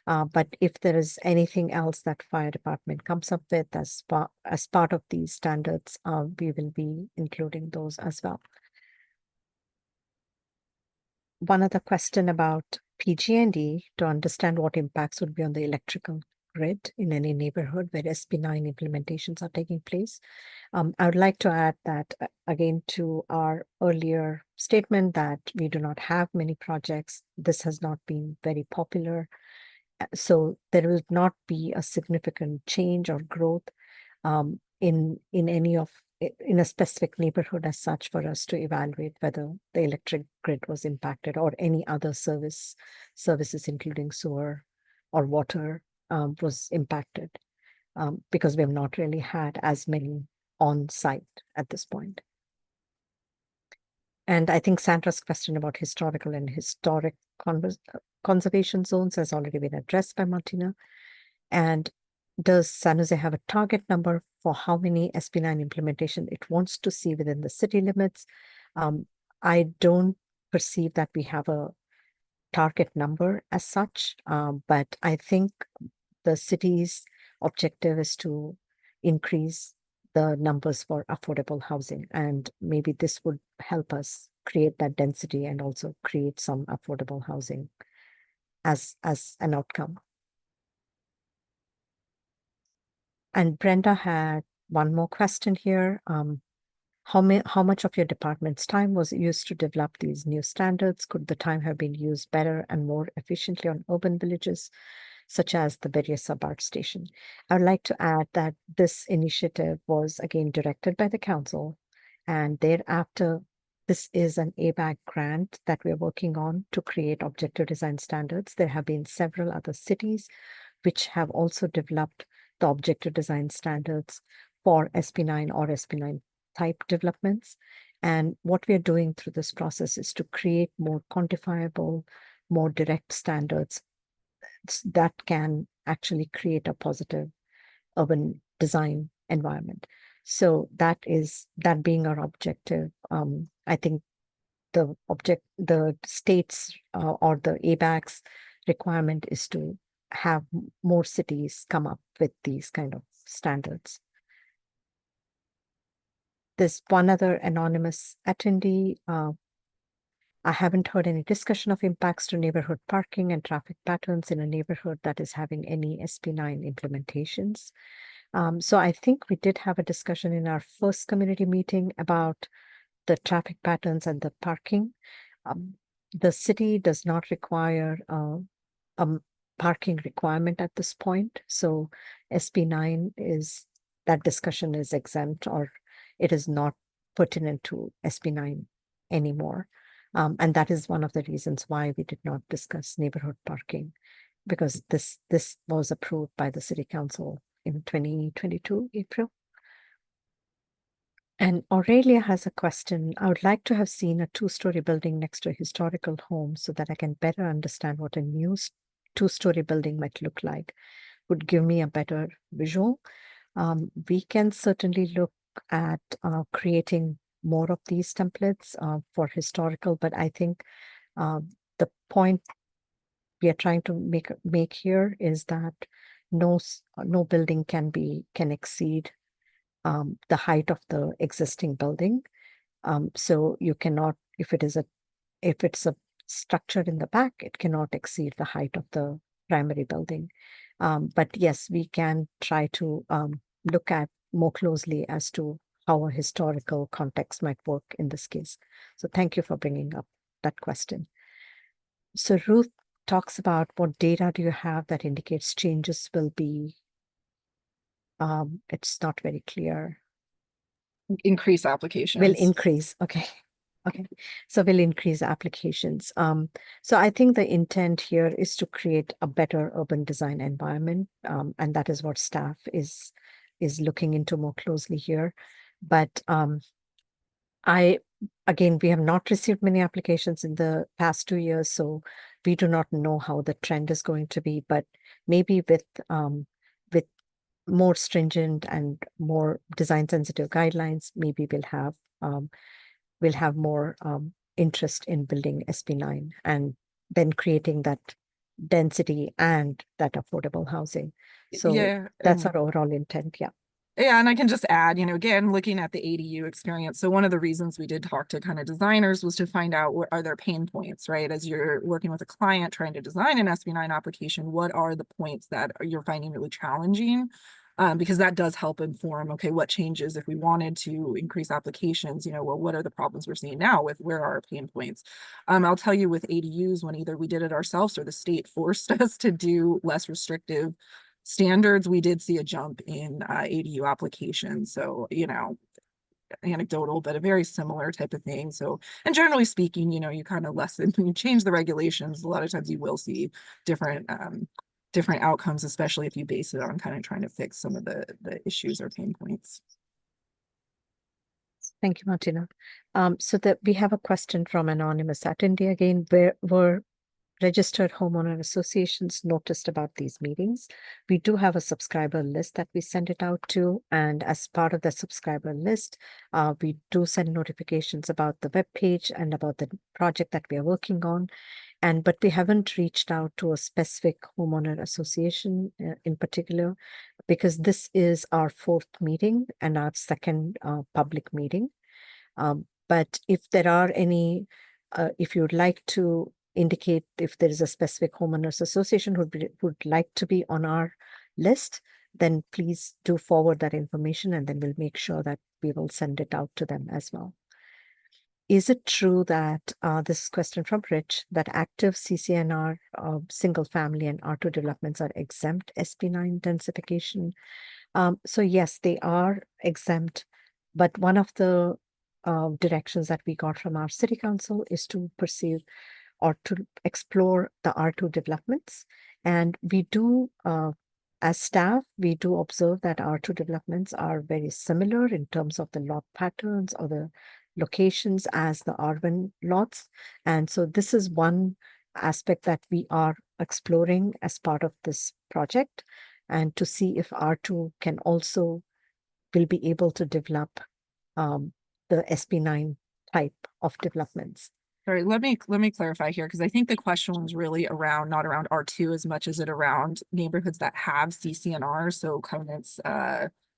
But if there is anything else that fire department comes up with as part of these standards, we will be including those as well. One other question about PG&E to understand what impacts would be on the electrical grid in any neighborhood where SB9 implementations are taking place. I would like to add that again to our earlier statement that we do not have many projects. This has not been very popular. So there will not be a significant change or growth in a specific neighborhood as such for us to evaluate whether the electric grid was impacted or any other services, including sewer or water, was impacted because we have not really had as many on site at this point. And I think Sandra's question about historical and historic conservation zones has already been addressed by Martina. And does San Jose have a target number for how many SB9 implementation it wants to see within the city limits? I don't perceive that we have a target number as such, but I think the city's objective is to increase the numbers for affordable housing, and maybe this would help us create that density and also create some affordable housing as an outcome. And Brenda had one more question here. How much of your department's time was used to develop these new standards? Could the time have been used better and more efficiently on urban villages, such as the Berrios Sub-Art Station? I would like to add that this initiative was again directed by the council, and thereafter, this is an ABAC grant that we're working on to create objective design standards. There have been several other cities which have also developed the objective design standards for SB9 or SB9 type developments. And what we are doing through this process is to create more quantifiable, more direct standards that can actually create a positive urban design environment. So that being our objective, I think the states or the ABAC's requirement is to have more cities come up with these kind of standards. There's one other anonymous attendee. I haven't heard any discussion of impacts to neighborhood parking and traffic patterns in a neighborhood that is having any SB9 implementations. So I think we did have a discussion in our first community meeting about the traffic patterns and the parking. The city does not require a parking requirement at this point. So SB9 that discussion is exempt, or it is not pertinent to SB9 anymore. And that is one of the reasons why we did not discuss neighborhood parking, because this was approved by the city council in 2022, April. And Aurelia has a question. I would like to have seen a 2-story building next to a historical home so that I can better understand what a new 2-story building might look like. Would give me a better visual. We can certainly look at creating more of these templates for historical, but I think the point we are trying to make here is that no building can exceed the height of the existing building. So you cannot, if it's a structure in the back, it cannot exceed the height of the primary building. But yes, we can try to look at more closely as to how a historical context might work in this case. So thank you for bringing up that question. So Ruth talks about what data do you have that indicates changes will be, it's not very clear. Increase applications. Will increase. Okay. Okay. So we'll increase applications. So I think the intent here is to create a better urban design environment. And that is what staff is looking into more closely here. But again, we have not received many applications in the past 2 years, so we do not know how the trend is going to be. But maybe with more stringent and more design sensitive guidelines, maybe we'll have more interest in building SB9 and then creating that density and that affordable housing. So Yeah, that's our overall intent. Yeah. Yeah, and I can just add, again, looking at the ADU experience. So one of the reasons we did talk to kind of designers was to find out what are their pain points, right? As you're working with a client trying to design an SB9 application, what are the points that you're finding really challenging? Because that does help inform, okay, what changes if we wanted to increase applications, well, what are the problems we're seeing now with where are our pain points? I'll tell you with ADUs, when either we did it ourselves or the state forced us to do less restrictive standards, we did see a jump in ADU applications. So, anecdotal, but a very similar type of thing. So, and generally speaking, you kind of lessen, when you change the regulations, a lot of times you will see different outcomes, especially if you base it on kind of trying to fix some of the issues or pain points. Thank you, Martina. So that we have a question from anonymous attendee again, where were registered homeowner associations noticed about these meetings? We do have a subscriber list that we send it out to, and as part of the subscriber list, we do send notifications about the web page and about the project that we are working on. But we haven't reached out to a specific homeowner association in particular, because this is our 4th meeting and our 2nd public meeting. But if there are any, if you'd like to indicate if there is a specific homeowners association who would like to be on our list, then please do forward that information, and then we'll make sure that we will send it out to them as well. Is it true that, this question from Rich, that active CCNR, single family and R2 developments are exempt SB9 densification? So yes, they are exempt, but one of the directions that we got from our city council is to pursue or to explore the R2 developments. And we do, as staff, we do observe that R2 developments are very similar in terms of the lot patterns or the locations as the R1 lots. And so this is one aspect that we are exploring as part of this project, and to see if R2 will be able to develop the SB9 type of developments. Sorry, let me clarify here, because I think the question was really around, not around R2 as much as it around neighborhoods that have CCNR, so covenants,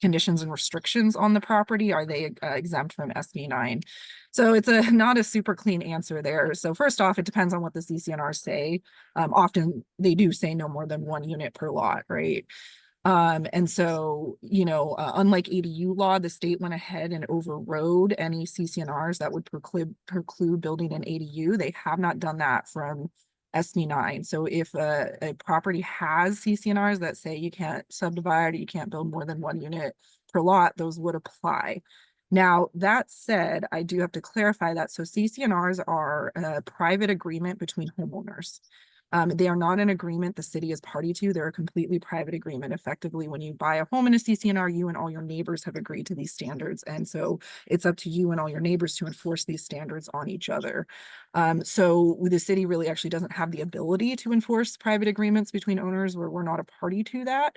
conditions and restrictions on the property. Are they exempt from SB9? So it's not a super clean answer there. So first off, it depends on what the CCNRs say. Often they do say no more than 1 unit per lot, right? And so, unlike ADU law, the state went ahead and overrode any CCNRs that would preclude building an ADU. They have not done that from SB9. So if a property has CCNRs that say you can't subdivide or you can't build more than 1 unit per lot, those would apply. Now, that said, I do have to clarify that. So CCNRs are a private agreement between homeowners. They are not an agreement the city is party to. They're a completely private agreement. Effectively, when you buy a home in a CCNR, you and all your neighbors have agreed to these standards. And so it's up to you and all your neighbors to enforce these standards on each other. So the city really actually doesn't have the ability to enforce private agreements between owners where we're not a party to that.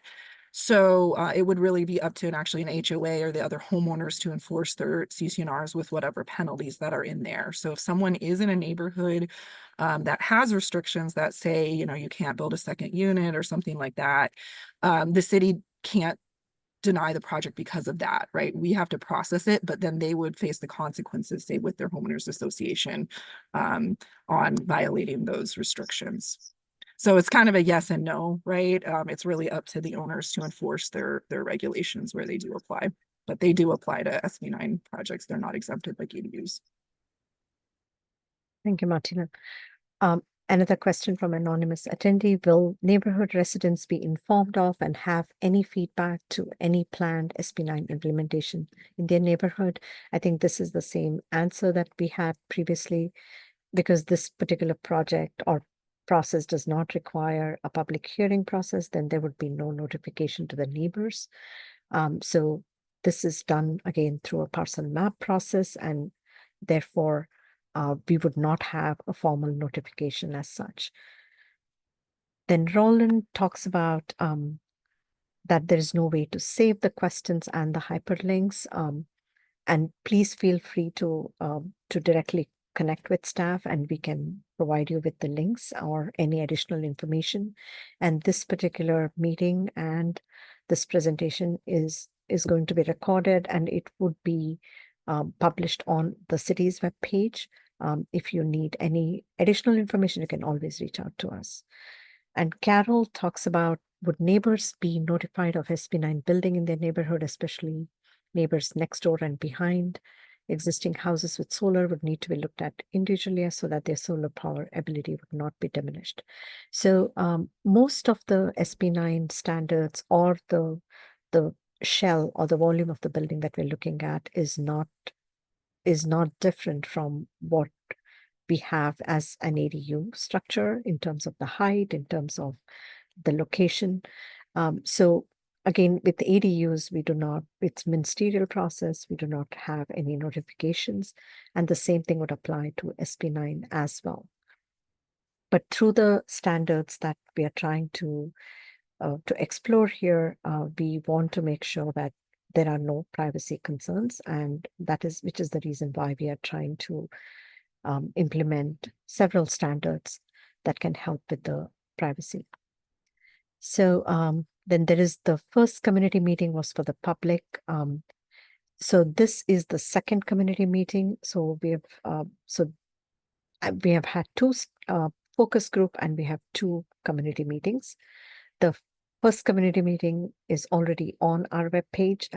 So it would really be up to an HOA or the other homeowners to enforce their CCNRs with whatever penalties that are in there. So if someone is in a neighborhood that has restrictions that say, you can't build a second unit or something like that, the city can't deny the project because of that, right? We have to process it, but then they would face the consequences, say, with their homeowners association on violating those restrictions. So it's kind of a yes and no, right? It's really up to the owners to enforce their regulations where they do apply, but they do apply to SB9 projects. They're not exempted like ADUs. Thank you, Martina. Another question from anonymous attendee: will neighborhood residents be informed of and have any feedback to any planned SB9 implementation in their neighborhood? I think this is the same answer that we had previously, because this particular project or process does not require a public hearing process, then there would be no notification to the neighbors. So this is done again through a parcel map process, and therefore we would not have a formal notification as such. Then Roland talks about that there is no way to save the questions and the hyperlinks. And please feel free to directly connect with staff, and we can provide you with the links or any additional information. And this particular meeting and this presentation is going to be recorded, and it would be published on the city's webpage. If you need any additional information, you can always reach out to us. And Carol talks about, would neighbors be notified of SB9 building in their neighborhood, especially neighbors next door and behind? Existing houses with solar would need to be looked at individually so that their solar power ability would not be diminished. So most of the SB9 standards or the shell or the volume of the building that we're looking at is not different from what we have as an ADU structure in terms of the height, in terms of the location. So again, with ADUs, we do not, it's ministerial process, we do not have any notifications, and the same thing would apply to SB9 as well. But through the standards that we are trying to explore here, we want to make sure that there are no privacy concerns, and which is the reason why we are trying to implement several standards that can help with the privacy. So then there is the first community meeting was for the public. So this is the second community meeting. So we have had two focus group, and we have two community meetings. The first community meeting is already on our webpage,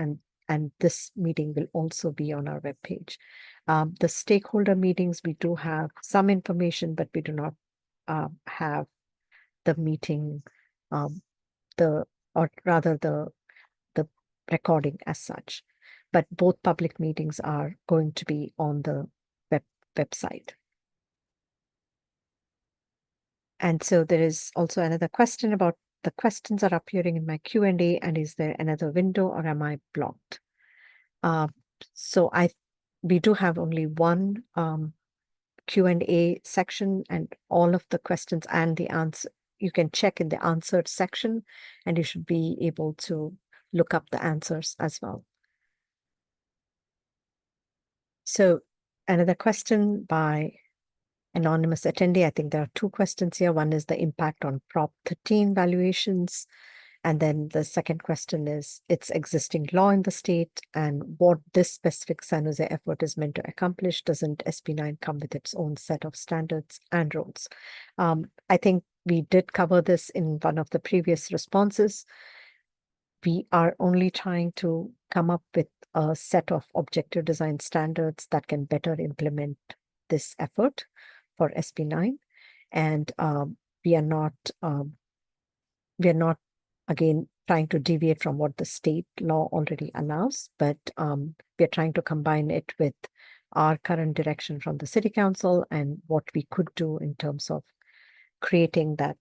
and this meeting will also be on our webpage. The stakeholder meetings, we do have some information, but we do not have the meeting, the recording as such. But both public meetings are going to be on the website. And so there is also another question about the questions are appearing in my Q&A, and is there another window or am I blocked? So we do have only one Q&A section, and all of the questions and the answer, you can check in the answered section, and you should be able to look up the answers as well. So another question by anonymous attendee. I think there are two questions here. One is the impact on Prop 13 valuations. And then the second question is its existing law in the state and what this specific San Jose effort is meant to accomplish. Doesn't SB9 come with its own set of standards and rules? I think we did cover this in one of the previous responses. We are only trying to come up with a set of objective design standards that can better implement this effort for SB9. And we are not again trying to deviate from what the state law already allows, but we are trying to combine it with our current direction from the city council and what we could do in terms of creating that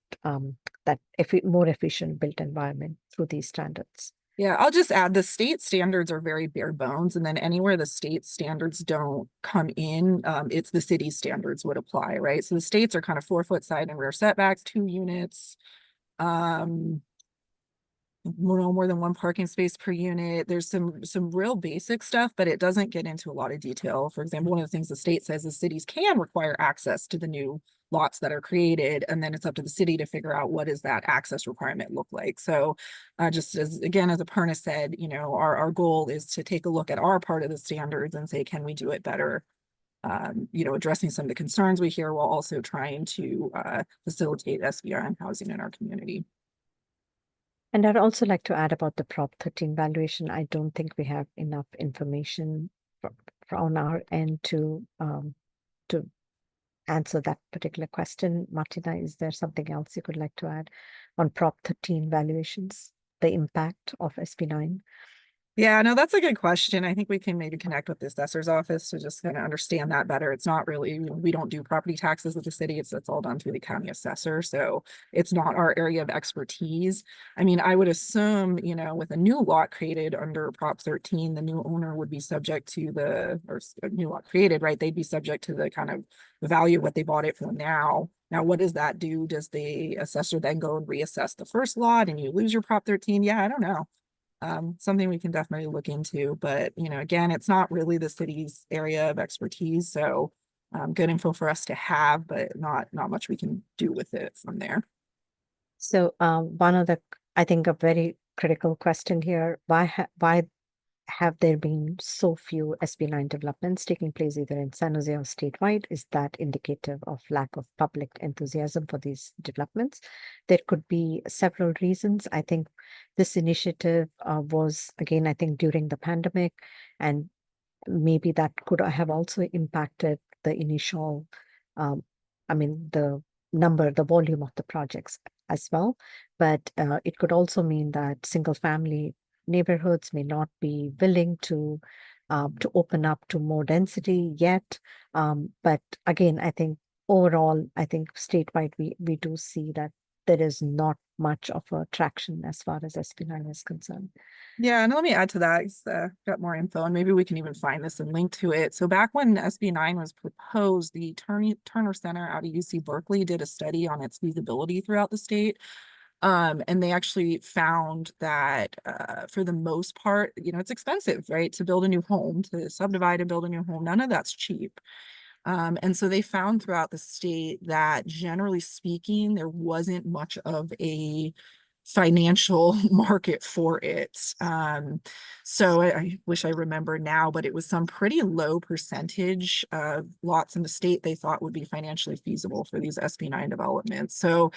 more efficient built environment through these standards. Yeah, I'll just add the state standards are very bare bones, and then anywhere the state standards don't come in, it's the city standards would apply, right? So the states are kind of 4-foot side and rear setbacks, 2 units, no more than 1 parking space per unit. There's some real basic stuff, but it doesn't get into a lot of detail. For example, one of the things the state says is cities can require access to the new lots that are created, and then it's up to the city to figure out what does that access requirement look like. So just as Aparna said, our goal is to take a look at our part of the standards and say, can we do it better? Addressing some of the concerns we hear while also trying to facilitate SBRN housing in our community. And I'd also like to add about the Prop 13 valuation. I don't think we have enough information on our end to answer that particular question. Martina, is there something else you could like to add on Prop 13 valuations, the impact of SB9? Yeah, no, that's a good question. I think we can maybe connect with the assessor's office to just kind of understand that better. It's not really, we don't do property taxes with the city. It's all done through the county assessor. So it's not our area of expertise. I mean, I would assume, with a new lot created under Prop 13, the new owner would be subject to a new lot created, right? They'd be subject to the kind of the value of what they bought it for now. Now, what does that do? Does the assessor then go and reassess the first lot and you lose your Prop 13? Yeah, I don't know. Something we can definitely look into, but again, it's not really the city's area of expertise. So good info for us to have, but not much we can do with it from there. So one of the, I think, a very critical question here, why have there been so few SB9 developments taking place either in San Jose or statewide? Is that indicative of lack of public enthusiasm for these developments? There could be several reasons. I think this initiative was, again, I think during the pandemic, and maybe that could have also impacted the initial, the volume of the projects as well. But it could also mean that single family neighborhoods may not be willing to open up to more density yet. But again, I think overall, I think statewide, we do see that there is not much of a traction as far as SB9 is concerned. Yeah, and let me add to that. Got more info, and maybe we can even find this and link to it. So back when SB9 was proposed, the Turner Center out of UC Berkeley did a study on its feasibility throughout the state. And they actually found that for the most part, it's expensive, right? To build a new home, to subdivide and build a new home, none of that's cheap. And so they found throughout the state that generally speaking, there wasn't much of a financial market for it. So I wish I remember now, but it was some pretty low percentage of lots in the state they thought would be financially feasible for these SB9 developments. So,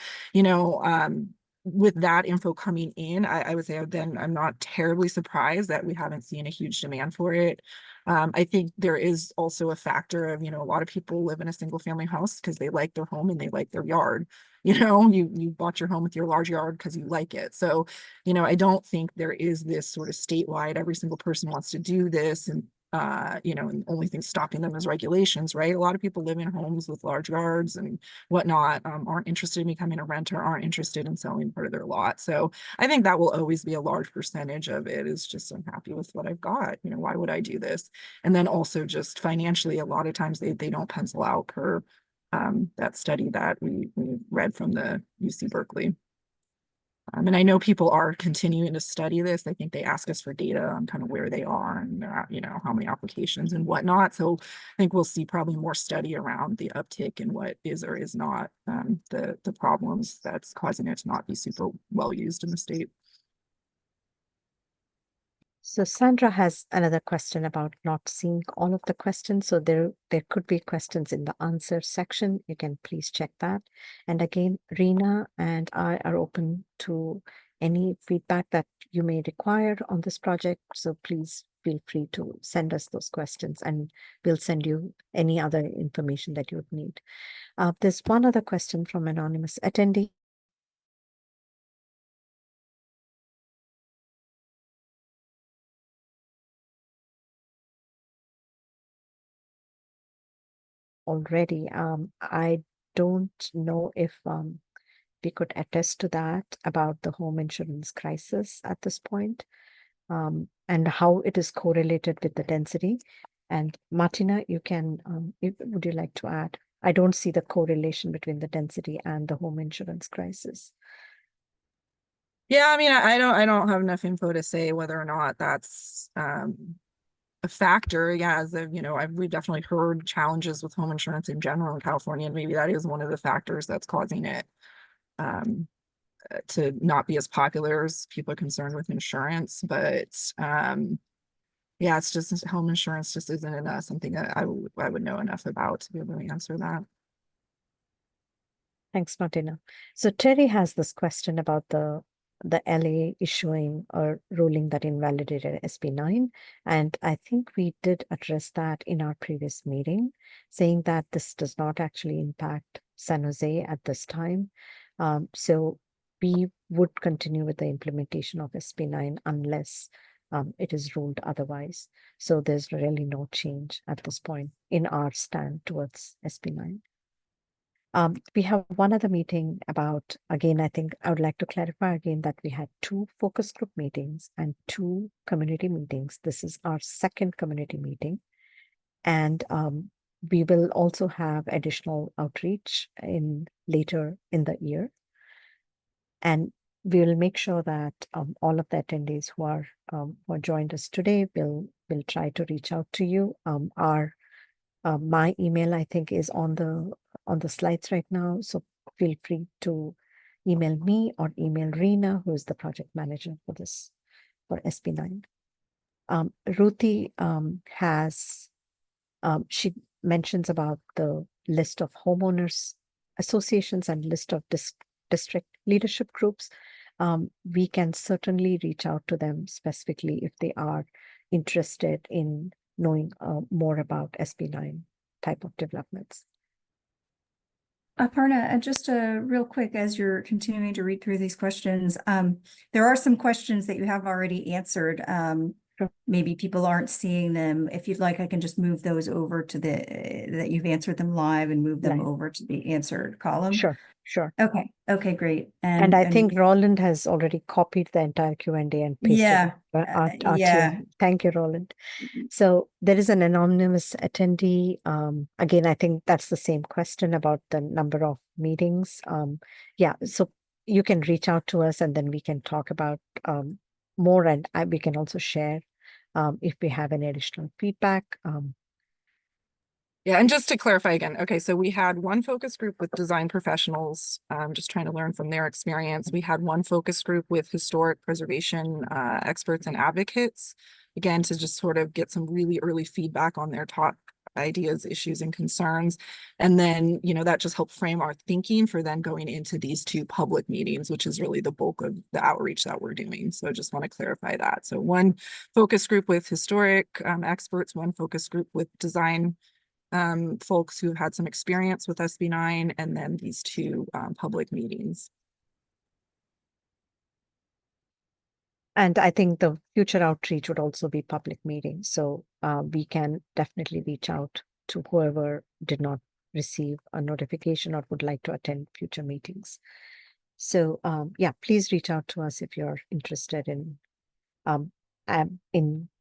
with that info coming in, I would say then I'm not terribly surprised that we haven't seen a huge demand for it. I think there is also a factor of, a lot of people live in a single family house because they like their home and they like their yard. You bought your home with your large yard because you like it. So, I don't think there is this sort of statewide, every single person wants to do this. And and the only thing stopping them is regulations, right? A lot of people live in homes with large yards and whatnot, aren't interested in becoming a renter, aren't interested in selling part of their lot. So I think that will always be a large percentage of it is just, I'm happy with what I've got. Why would I do this? And then also just financially, a lot of times they don't pencil out per that study that we read from the UC Berkeley. And I know people are continuing to study this. I think they ask us for data on kind of where they are and how many applications and whatnot. So I think we'll see probably more study around the uptick and what is or is not the problems that's causing it to not be super well used in the state. So Sandra has another question about not seeing all of the questions. So there could be questions in the answer section. You can please check that. And again, Rena and I are open to any feedback that you may require on this project. So please feel free to send us those questions and we'll send you any other information that you would need. There's one other question from anonymous attendee. Already, I don't know if we could attest to that about the home insurance crisis at this point, and how it is correlated with the density. And Martina, you can, would you like to add? I don't see the correlation between the density and the home insurance crisis. Yeah, I mean, I don't have enough info to say whether or not that's a factor. Yeah, as we've definitely heard challenges with home insurance in general in California, and maybe that is one of the factors that's causing it to not be as popular as people are concerned with insurance. But yeah, it's just home insurance just isn't something that I would know enough about to be able to answer that. Thanks, Martina. So Terry has this question about the the LA issuing a ruling that invalidated SB9. And I think we did address that in our previous meeting, saying that this does not actually impact San Jose at this time. So we would continue with the implementation of SB9 unless it is ruled otherwise. So there's really no change at this point in our stand towards SB9. We have one other meeting about, again, I think I would like to clarify again that we had 2 focus group meetings and 2 community meetings. This is our second community meeting. And we will also have additional outreach later in the year. And we will make sure that all of the attendees who joined us today will try to reach out to you. My email, I think, is on the slides right now. So feel free to email me or email Rena, who is the project manager for SB9. Ruthie she mentions about the list of homeowners associations and list of district leadership groups. We can certainly reach out to them specifically if they are interested in knowing more about SB9 type of developments. Aparna, just real quick, as you're continuing to read through these questions, there are some questions that you have already answered. Sure. Maybe people aren't seeing them. If you'd like, I can just move those over to that you've answered them live and move them Live. over to the answered column. Sure. Okay, great. And I think Roland has already copied the entire Q&A and pasted our yeah. Q&A. Thank you, Roland. So there is an anonymous attendee. Again, I think that's the same question about the number of meetings. Yeah, so you can reach out to us and then we can talk about more, and we can also share if we have any additional feedback. Yeah, and just to clarify again, okay, so we had one focus group with design professionals, just trying to learn from their experience. We had one focus group with historic preservation experts and advocates, again, to just sort of get some really early feedback on their top ideas, issues, and concerns. And then, that just helped frame our thinking for then going into these 2 public meetings, which is really the bulk of the outreach that we're doing. So I just want to clarify that. So one focus group with historic experts, one focus group with design folks who have had some experience with SB9, and then these 2 public meetings. And I think the future outreach would also be public meetings. So we can definitely reach out to whoever did not receive a notification or would like to attend future meetings. So yeah, please reach out to us if you're interested in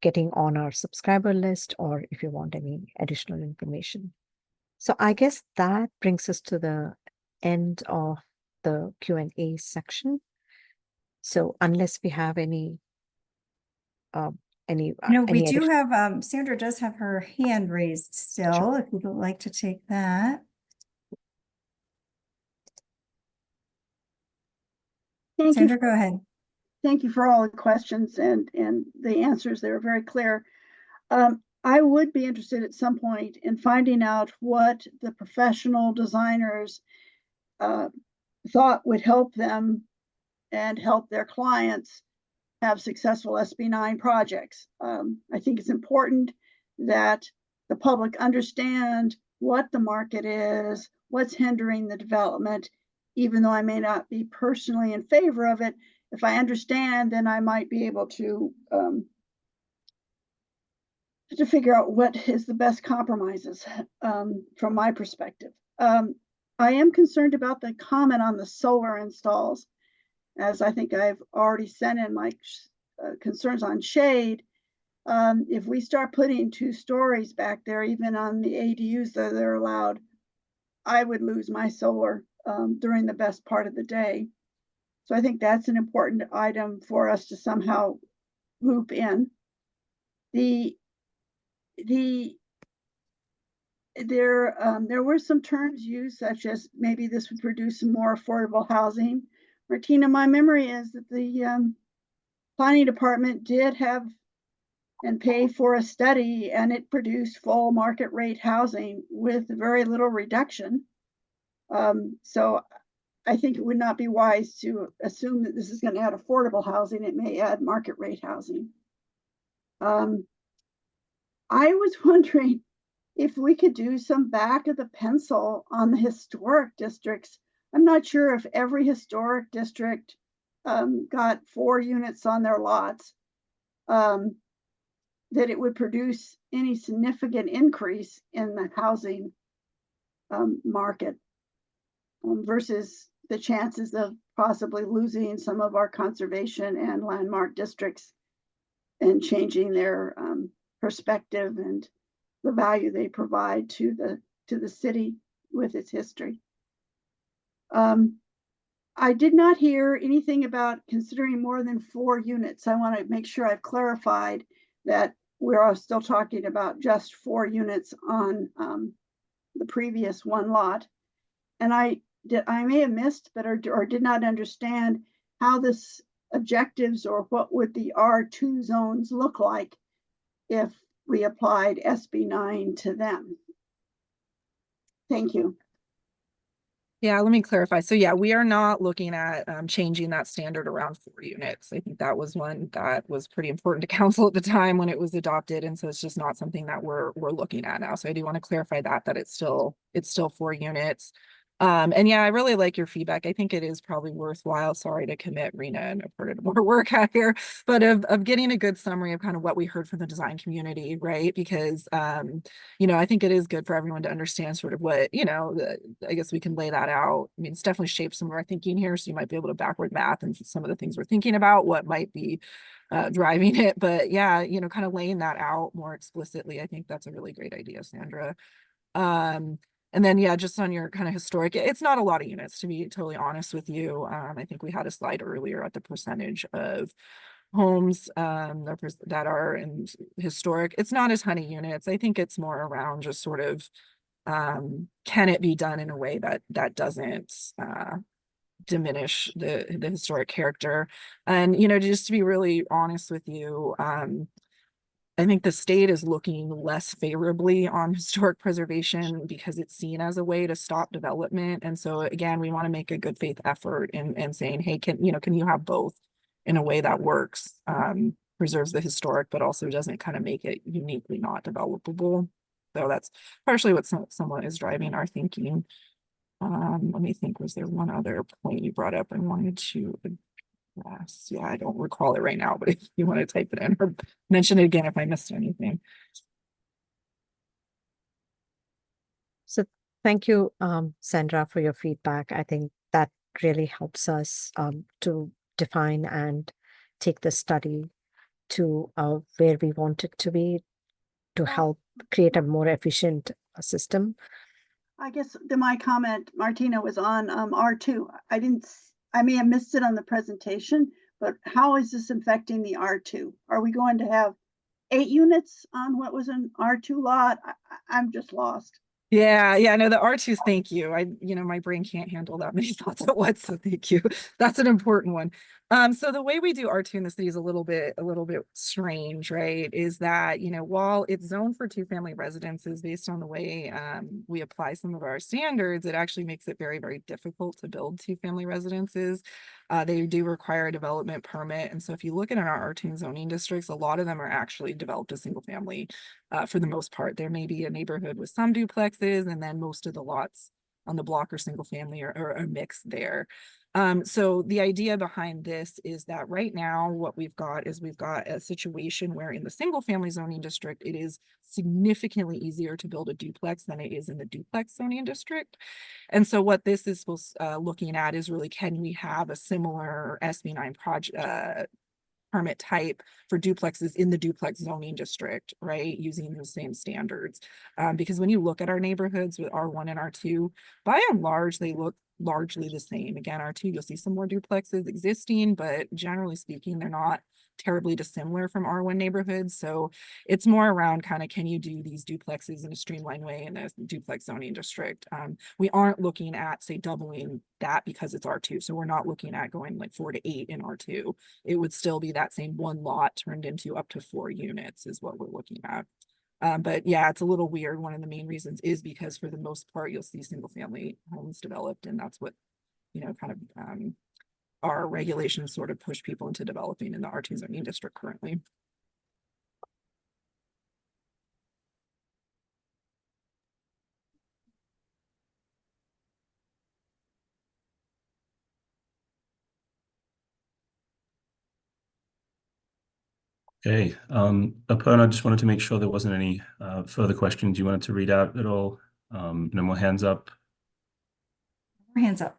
getting on our subscriber list or if you want any additional information. So I guess that brings us to the end of the Q&A section. So unless we have any we do have, Sandra does have her hand raised still, Sure. if you'd like to take that. Sandra, go ahead. Thank you for all the questions and the answers. They were very clear. I would be interested at some point in finding out what the professional designers thought would help them and help their clients have successful SB9 projects. I think it's important that the public understand what the market is, what's hindering the development, even though I may not be personally in favor of it. If I understand, then I might be able to figure out what is the best compromises from my perspective. I am concerned about the comment on the solar installs, as I think I've already sent in my concerns on shade. If we start putting 2 stories back there, even on the ADUs that are allowed, I would lose my solar during the best part of the day. So I think that's an important item for us to somehow loop in. There were some terms used, such as maybe this would produce some more affordable housing. Martina, my memory is that the planning department did have and pay for a study, and it produced full market rate housing with very little reduction. So I think it would not be wise to assume that this is going to add affordable housing. It may add market rate housing. I was wondering if we could do some back of the pencil on the historic districts. I'm not sure if every historic district got 4 units on their lots, that it would produce any significant increase in the housing market versus the chances of possibly losing some of our conservation and landmark districts and changing their perspective and the value they provide to the city with its history. I did not hear anything about considering more than 4 units. I want to make sure I've clarified that we're still talking about just 4 units on the previous one lot. And I may have missed, but or did not understand how this objectives or what would the R2 zones look like if we applied SB9 to them. Thank you. Yeah, let me clarify. So yeah, we are not looking at changing that standard around 4 units. I think that was one that was pretty important to council at the time when it was adopted. And so it's just not something that we're looking at now. So I do want to clarify that it's still 4 units. And yeah, I really like your feedback. I think it is probably worthwhile. Sorry to commit Rena and I've heard more work out here, but of getting a good summary of kind of what we heard from the design community, right? Because you know, I think it is good for everyone to understand sort of what, you know, I guess we can lay that out. I mean, it's definitely shaped some of our thinking here. So you might be able to backward math and some of the things we're thinking about, what might be driving it. But yeah, you know, kind of laying that out more explicitly. I think that's a really great idea, Sandra. And then, yeah, just on your kind of historic, it's not a lot of units, to be totally honest with you. I think we had a slide earlier at the percentage of homes that are in historic. It's not a ton of units. I think it's more around just sort of, can it be done in a way that doesn't diminish the historic character? And, you know, just to be really honest with you, I think the state is looking less favorably on historic preservation because it's seen as a way to stop development. And so again, we want to make a good faith effort in saying, hey, can you have both in a way that works, preserves the historic, but also doesn't kind of make it uniquely not developable. So that's partially what someone is driving our thinking. Let me think, was there one other point you brought up I wanted to address? Yeah, I don't recall it right now, but if you want to type it in or mention it again if I missed anything. So thank you, Sandra, for your feedback. I think that really helps us to define and take the study to where we want it to be to help create a more efficient system. I guess my comment, Martina, was on R2. I may have missed it on the presentation, but how is this affecting the R2? Are we going to have 8 units on what was an R2 lot? I'm just lost. Yeah, no, the R2s, thank you. My brain can't handle that many thoughts at once, so thank you. That's an important one. So the way we do R2 in the city is a little bit strange, right? Is that, while it's zoned for 2-family residences based on the way we apply some of our standards, it actually makes it very, very difficult to build 2-family residences. They do require a development permit. And so if you look at our R2 zoning districts, a lot of them are actually developed as single family. For the most part, there may be a neighborhood with some duplexes, and then most of the lots on the block are single family or a mix there. So the idea behind this is that right now what we've got a situation where in the single family zoning district, it is significantly easier to build a duplex than it is in the duplex zoning district. And so what this is looking at is really, can we have a similar SB9 project permit type for duplexes in the duplex zoning district, right? Using those same standards. Because when you look at our neighborhoods with R1 and R2, by and large, they look largely the same. Again, R2, you'll see some more duplexes existing, but generally speaking, they're not terribly dissimilar from R1 neighborhoods. So it's more around kind of, can you do these duplexes in a streamlined way in a duplex zoning district? We aren't looking at, say, doubling that because it's R2. So we're not looking at going like 4 to 8 in R2. It would still be that same one lot turned into up to 4 units is what we're looking at. But yeah, it's a little weird. One of the main reasons is because for the most part, you'll see single family homes developed, and that's what kind of our regulations sort of push people into developing in the R2 zoning district currently. Okay, Aparna, I just wanted to make sure there wasn't any further questions you wanted to read out at all. No more hands up. Hands up.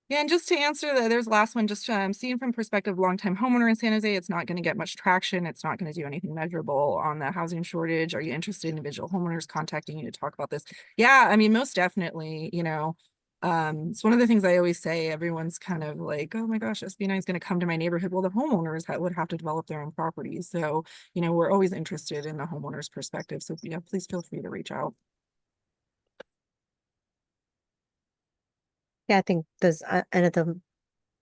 Yeah, and just to answer there's the last one, just seeing from perspective of longtime homeowner in San Jose, it's not going to get much traction. It's not going to do anything measurable on the housing shortage. Are you interested in individual homeowners contacting you to talk about this? Yeah, I mean, most definitely, it's one of the things I always say. Everyone's kind of like, oh my gosh, SB9 is going to come to my neighborhood. Well, the homeowners would have to develop their own properties. So, we're always interested in the homeowner's perspective. So, please feel free to reach out. Yeah, I think there's another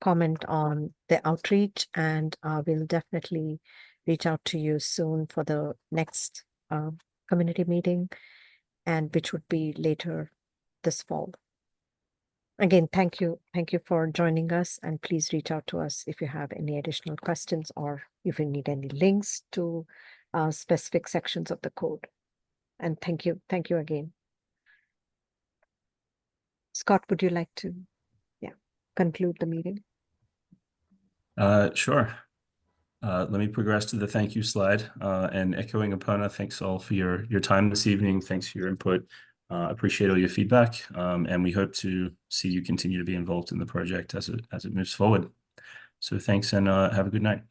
comment on the outreach, and we'll definitely reach out to you soon for the next community meeting, and which would be later this fall. Again, thank you for joining us, and please reach out to us if you have any additional questions or if you need any links to specific sections of the code. And thank you again. Scott, would you like to conclude the meeting? Sure. Let me progress to the thank you slide, and echoing Aparna, thanks all for your time this evening. Thanks for your input. Appreciate all your feedback, and we hope to see you continue to be involved in the project as it moves forward. So thanks, and have a good night.